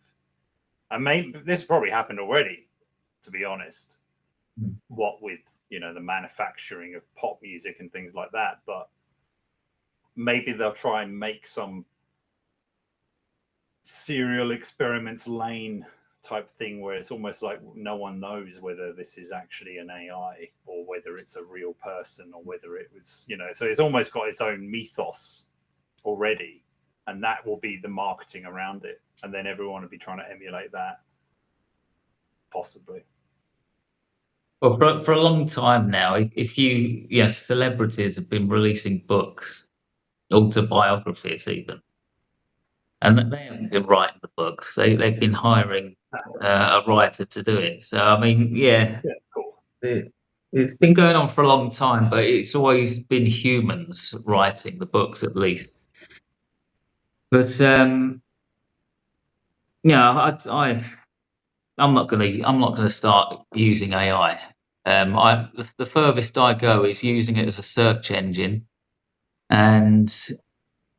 And maybe this probably happened already, to be honest. What with the manufacturing of pop music and things like that, but maybe they'll try and make some serial experiments lane type thing where it's almost like no one knows whether this is actually an AI or whether it's a real person or whether it was, so it's almost got its own mythos already, and that will be the marketing around it, and then everyone will be trying to emulate that, possibly. Well, for a long time now, if celebrities have been releasing books, autobiographies even, and they haven't been writing the books. They've been hiring a writer to do it. So I mean, yeah, Yeah, of course. it's been going on for a long time, but it's always been humans writing the books, at least. But I'm not gonna start using AI. The furthest I go is using it as a search engine, and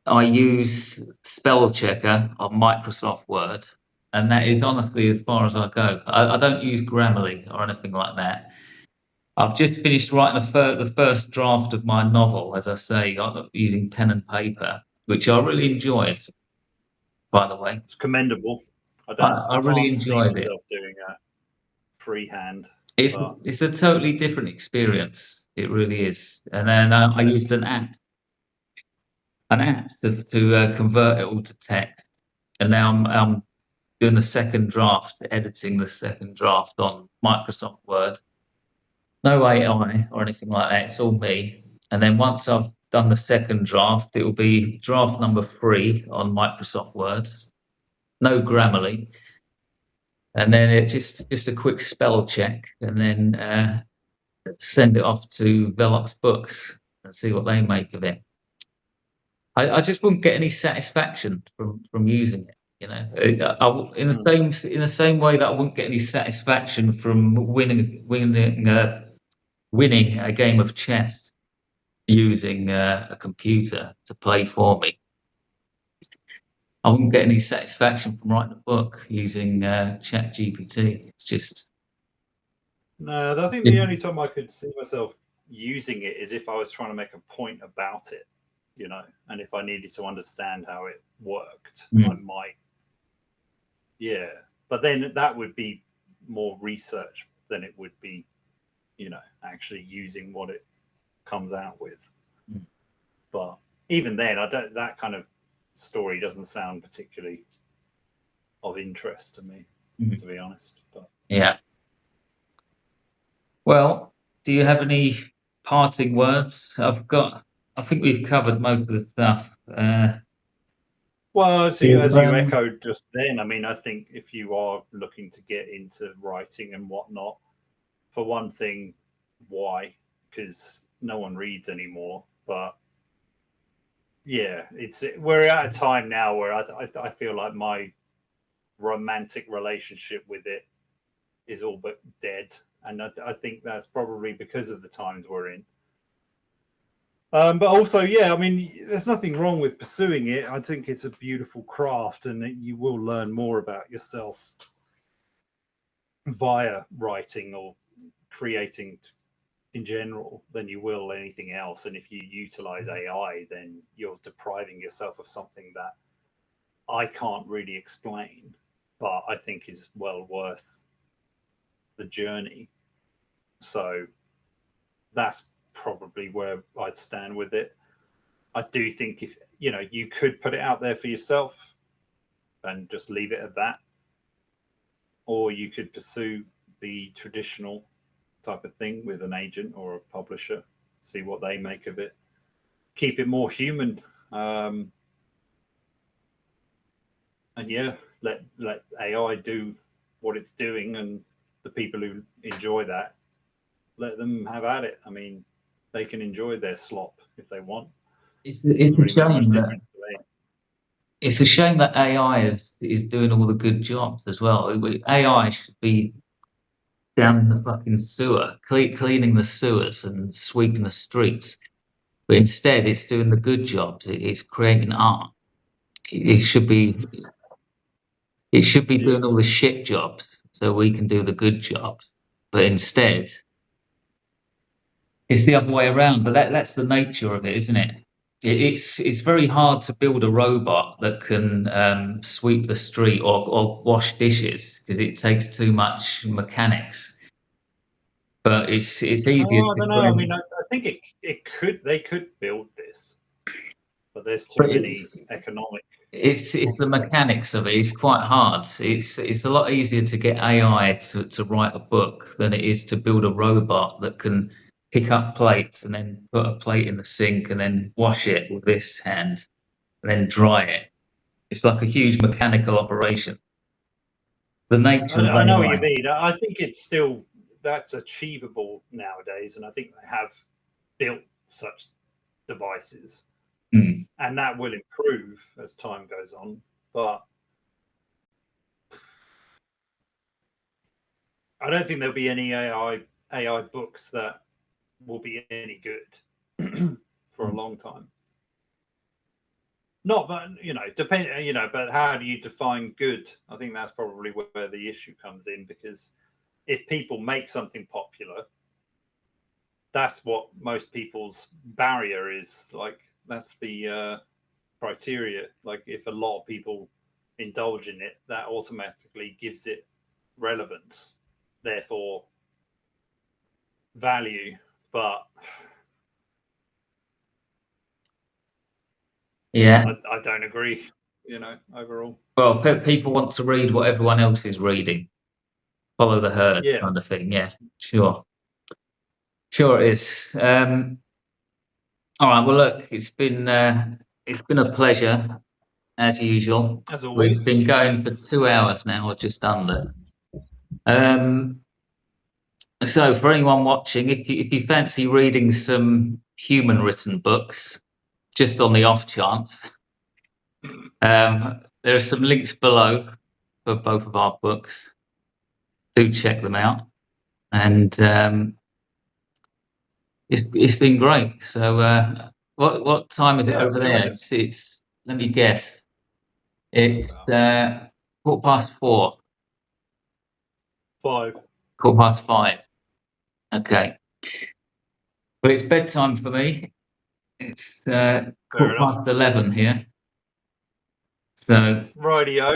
I use spell checker on Microsoft Word, and that is honestly as far as I go. I don't use Grammarly or anything like that. I've just finished writing the first draft of my novel, as I say, using pen and paper, which I really enjoyed, by the way. It's commendable. I I really can't see enjoyed it. myself doing a freehand. It's But it's a totally different experience. It really is. And then I used an app to convert it all to text, and now I'm doing the second draft, editing the second draft on Microsoft Word. No AI or anything like that. It's all me. And then once I've done the second draft, it will be draft number 3 on Microsoft Word. No Grammarly. And then it just a quick spell check, and then send it off to Velox Books and see what they make of it. I just wouldn't get any satisfaction from using it. In the same way that I wouldn't get any satisfaction from winning a game of chess using a computer to play for me. I wouldn't get any satisfaction from writing a book using ChatGPT. It's just no, I think the only time I could see myself using it is if I was trying to make a point about it, and if I needed to understand how it worked, I might. Yeah, but then that would be more research than it would be, actually using what it comes out with. But even then, I don't. That kind of story doesn't sound particularly of interest to me, to be honest. But yeah. Well, do you have any parting words? I think we've covered most of the stuff. well, as you echoed just then, I mean, I think if you are looking to get into writing and whatnot, for one thing, why? Because no one reads anymore. But yeah, we're at a time now where I feel like my romantic relationship with it is all but dead, and I think that's probably because of the times we're in. But also, yeah, I mean, there's nothing wrong with pursuing it. I think it's a beautiful craft, and you will learn more about yourself via writing or creating in general than you will anything else. And if you utilize AI, then you're depriving yourself of something that I can't really explain, but I think is well worth the journey. So that's probably where I'd stand with it. I do think if you could put it out there for yourself and just leave it at that, or you could pursue the traditional type of thing with an agent or a publisher, see what they make of it, keep it more human, and yeah, let AI do what it's doing, and the people who enjoy that, let them have at it. I mean, they can enjoy their slop if they want. It's Doesn't a really make much shame that difference to me. it's a shame that AI is doing all the good jobs as well. AI should be down in the fucking sewer, cleaning the sewers and sweeping the streets. But instead, it's doing the good jobs. It's creating art. It should be Yeah. doing all the shit jobs so we can do the good jobs. But instead, it's the other way around. But that's the nature of it, isn't it? It's very hard to build a robot that can sweep the street or wash dishes because it takes too much mechanics. But it's easier Oh, I to don't know. I mean, create. I think they could build this, but there's too But many economic it's the consequences. mechanics of it. It's quite hard. It's a lot easier to get AI to write a book than it is to build a robot that can pick up plates and then put a plate in the sink and then wash it with this hand and then dry it. It's like a huge mechanical operation. The nature of I know what you AI. mean. I think it's still that's achievable nowadays, and I think they have built such devices, Mm. and that will improve as time goes on. But I don't think there'll be any AI books that will be any good for a long time. Not, but but how do you define good? I think that's probably where the issue comes in, because if people make something popular, that's what most people's barrier is. Like, that's the criteria. Like, if a lot of people indulge in it, that automatically gives it relevance, therefore value. But Yeah. I don't agree, overall. Well, people want to read what everyone else is reading. Follow the herd Yeah. kind of thing. Yeah, sure. Sure it is. All right. Well, look, it's been a pleasure as usual. As We've always. been going for 2 hours now, or just under. Um, so for anyone watching, if you fancy reading some human written books, just on the off chance, there are some links below for both of our books. Do check them out, and it's been great. So, what time is it Yeah, over there? brilliant. It's let me guess. It's 4:15. 5. 5:15. Okay. Well, it's bedtime for me. It's Fair enough. 11:15 here. So Radio.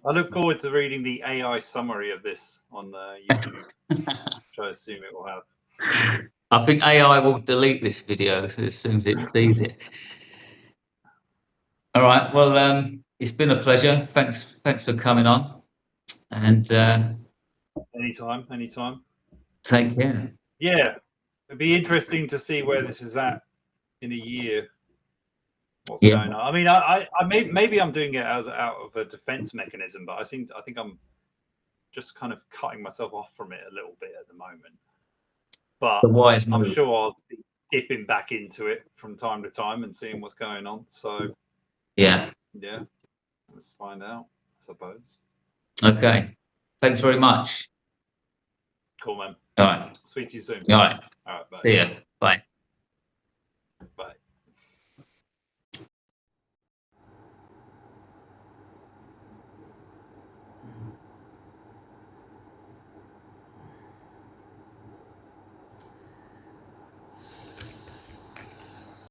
I look forward to reading the AI summary of this on YouTube, which I assume it will have. I think AI will delete this video as soon as it sees it. All right. Well, it's been a pleasure. Thanks for coming on, and Anytime. take care. Yeah, it'd be interesting to see where this is at in a year. What's Yeah. going on? I mean, I maybe I'm doing it as out of a defense mechanism, but I think I'm just kind of cutting myself off from it a little bit at the moment. But The wise I'm move. sure I'll be dipping back into it from time to time and seeing what's going on. So Yeah. let's find out, I suppose. Okay. Thanks very much. Cool, man. All right. Speak to you soon. All right. All right, bye. See ya. Bye.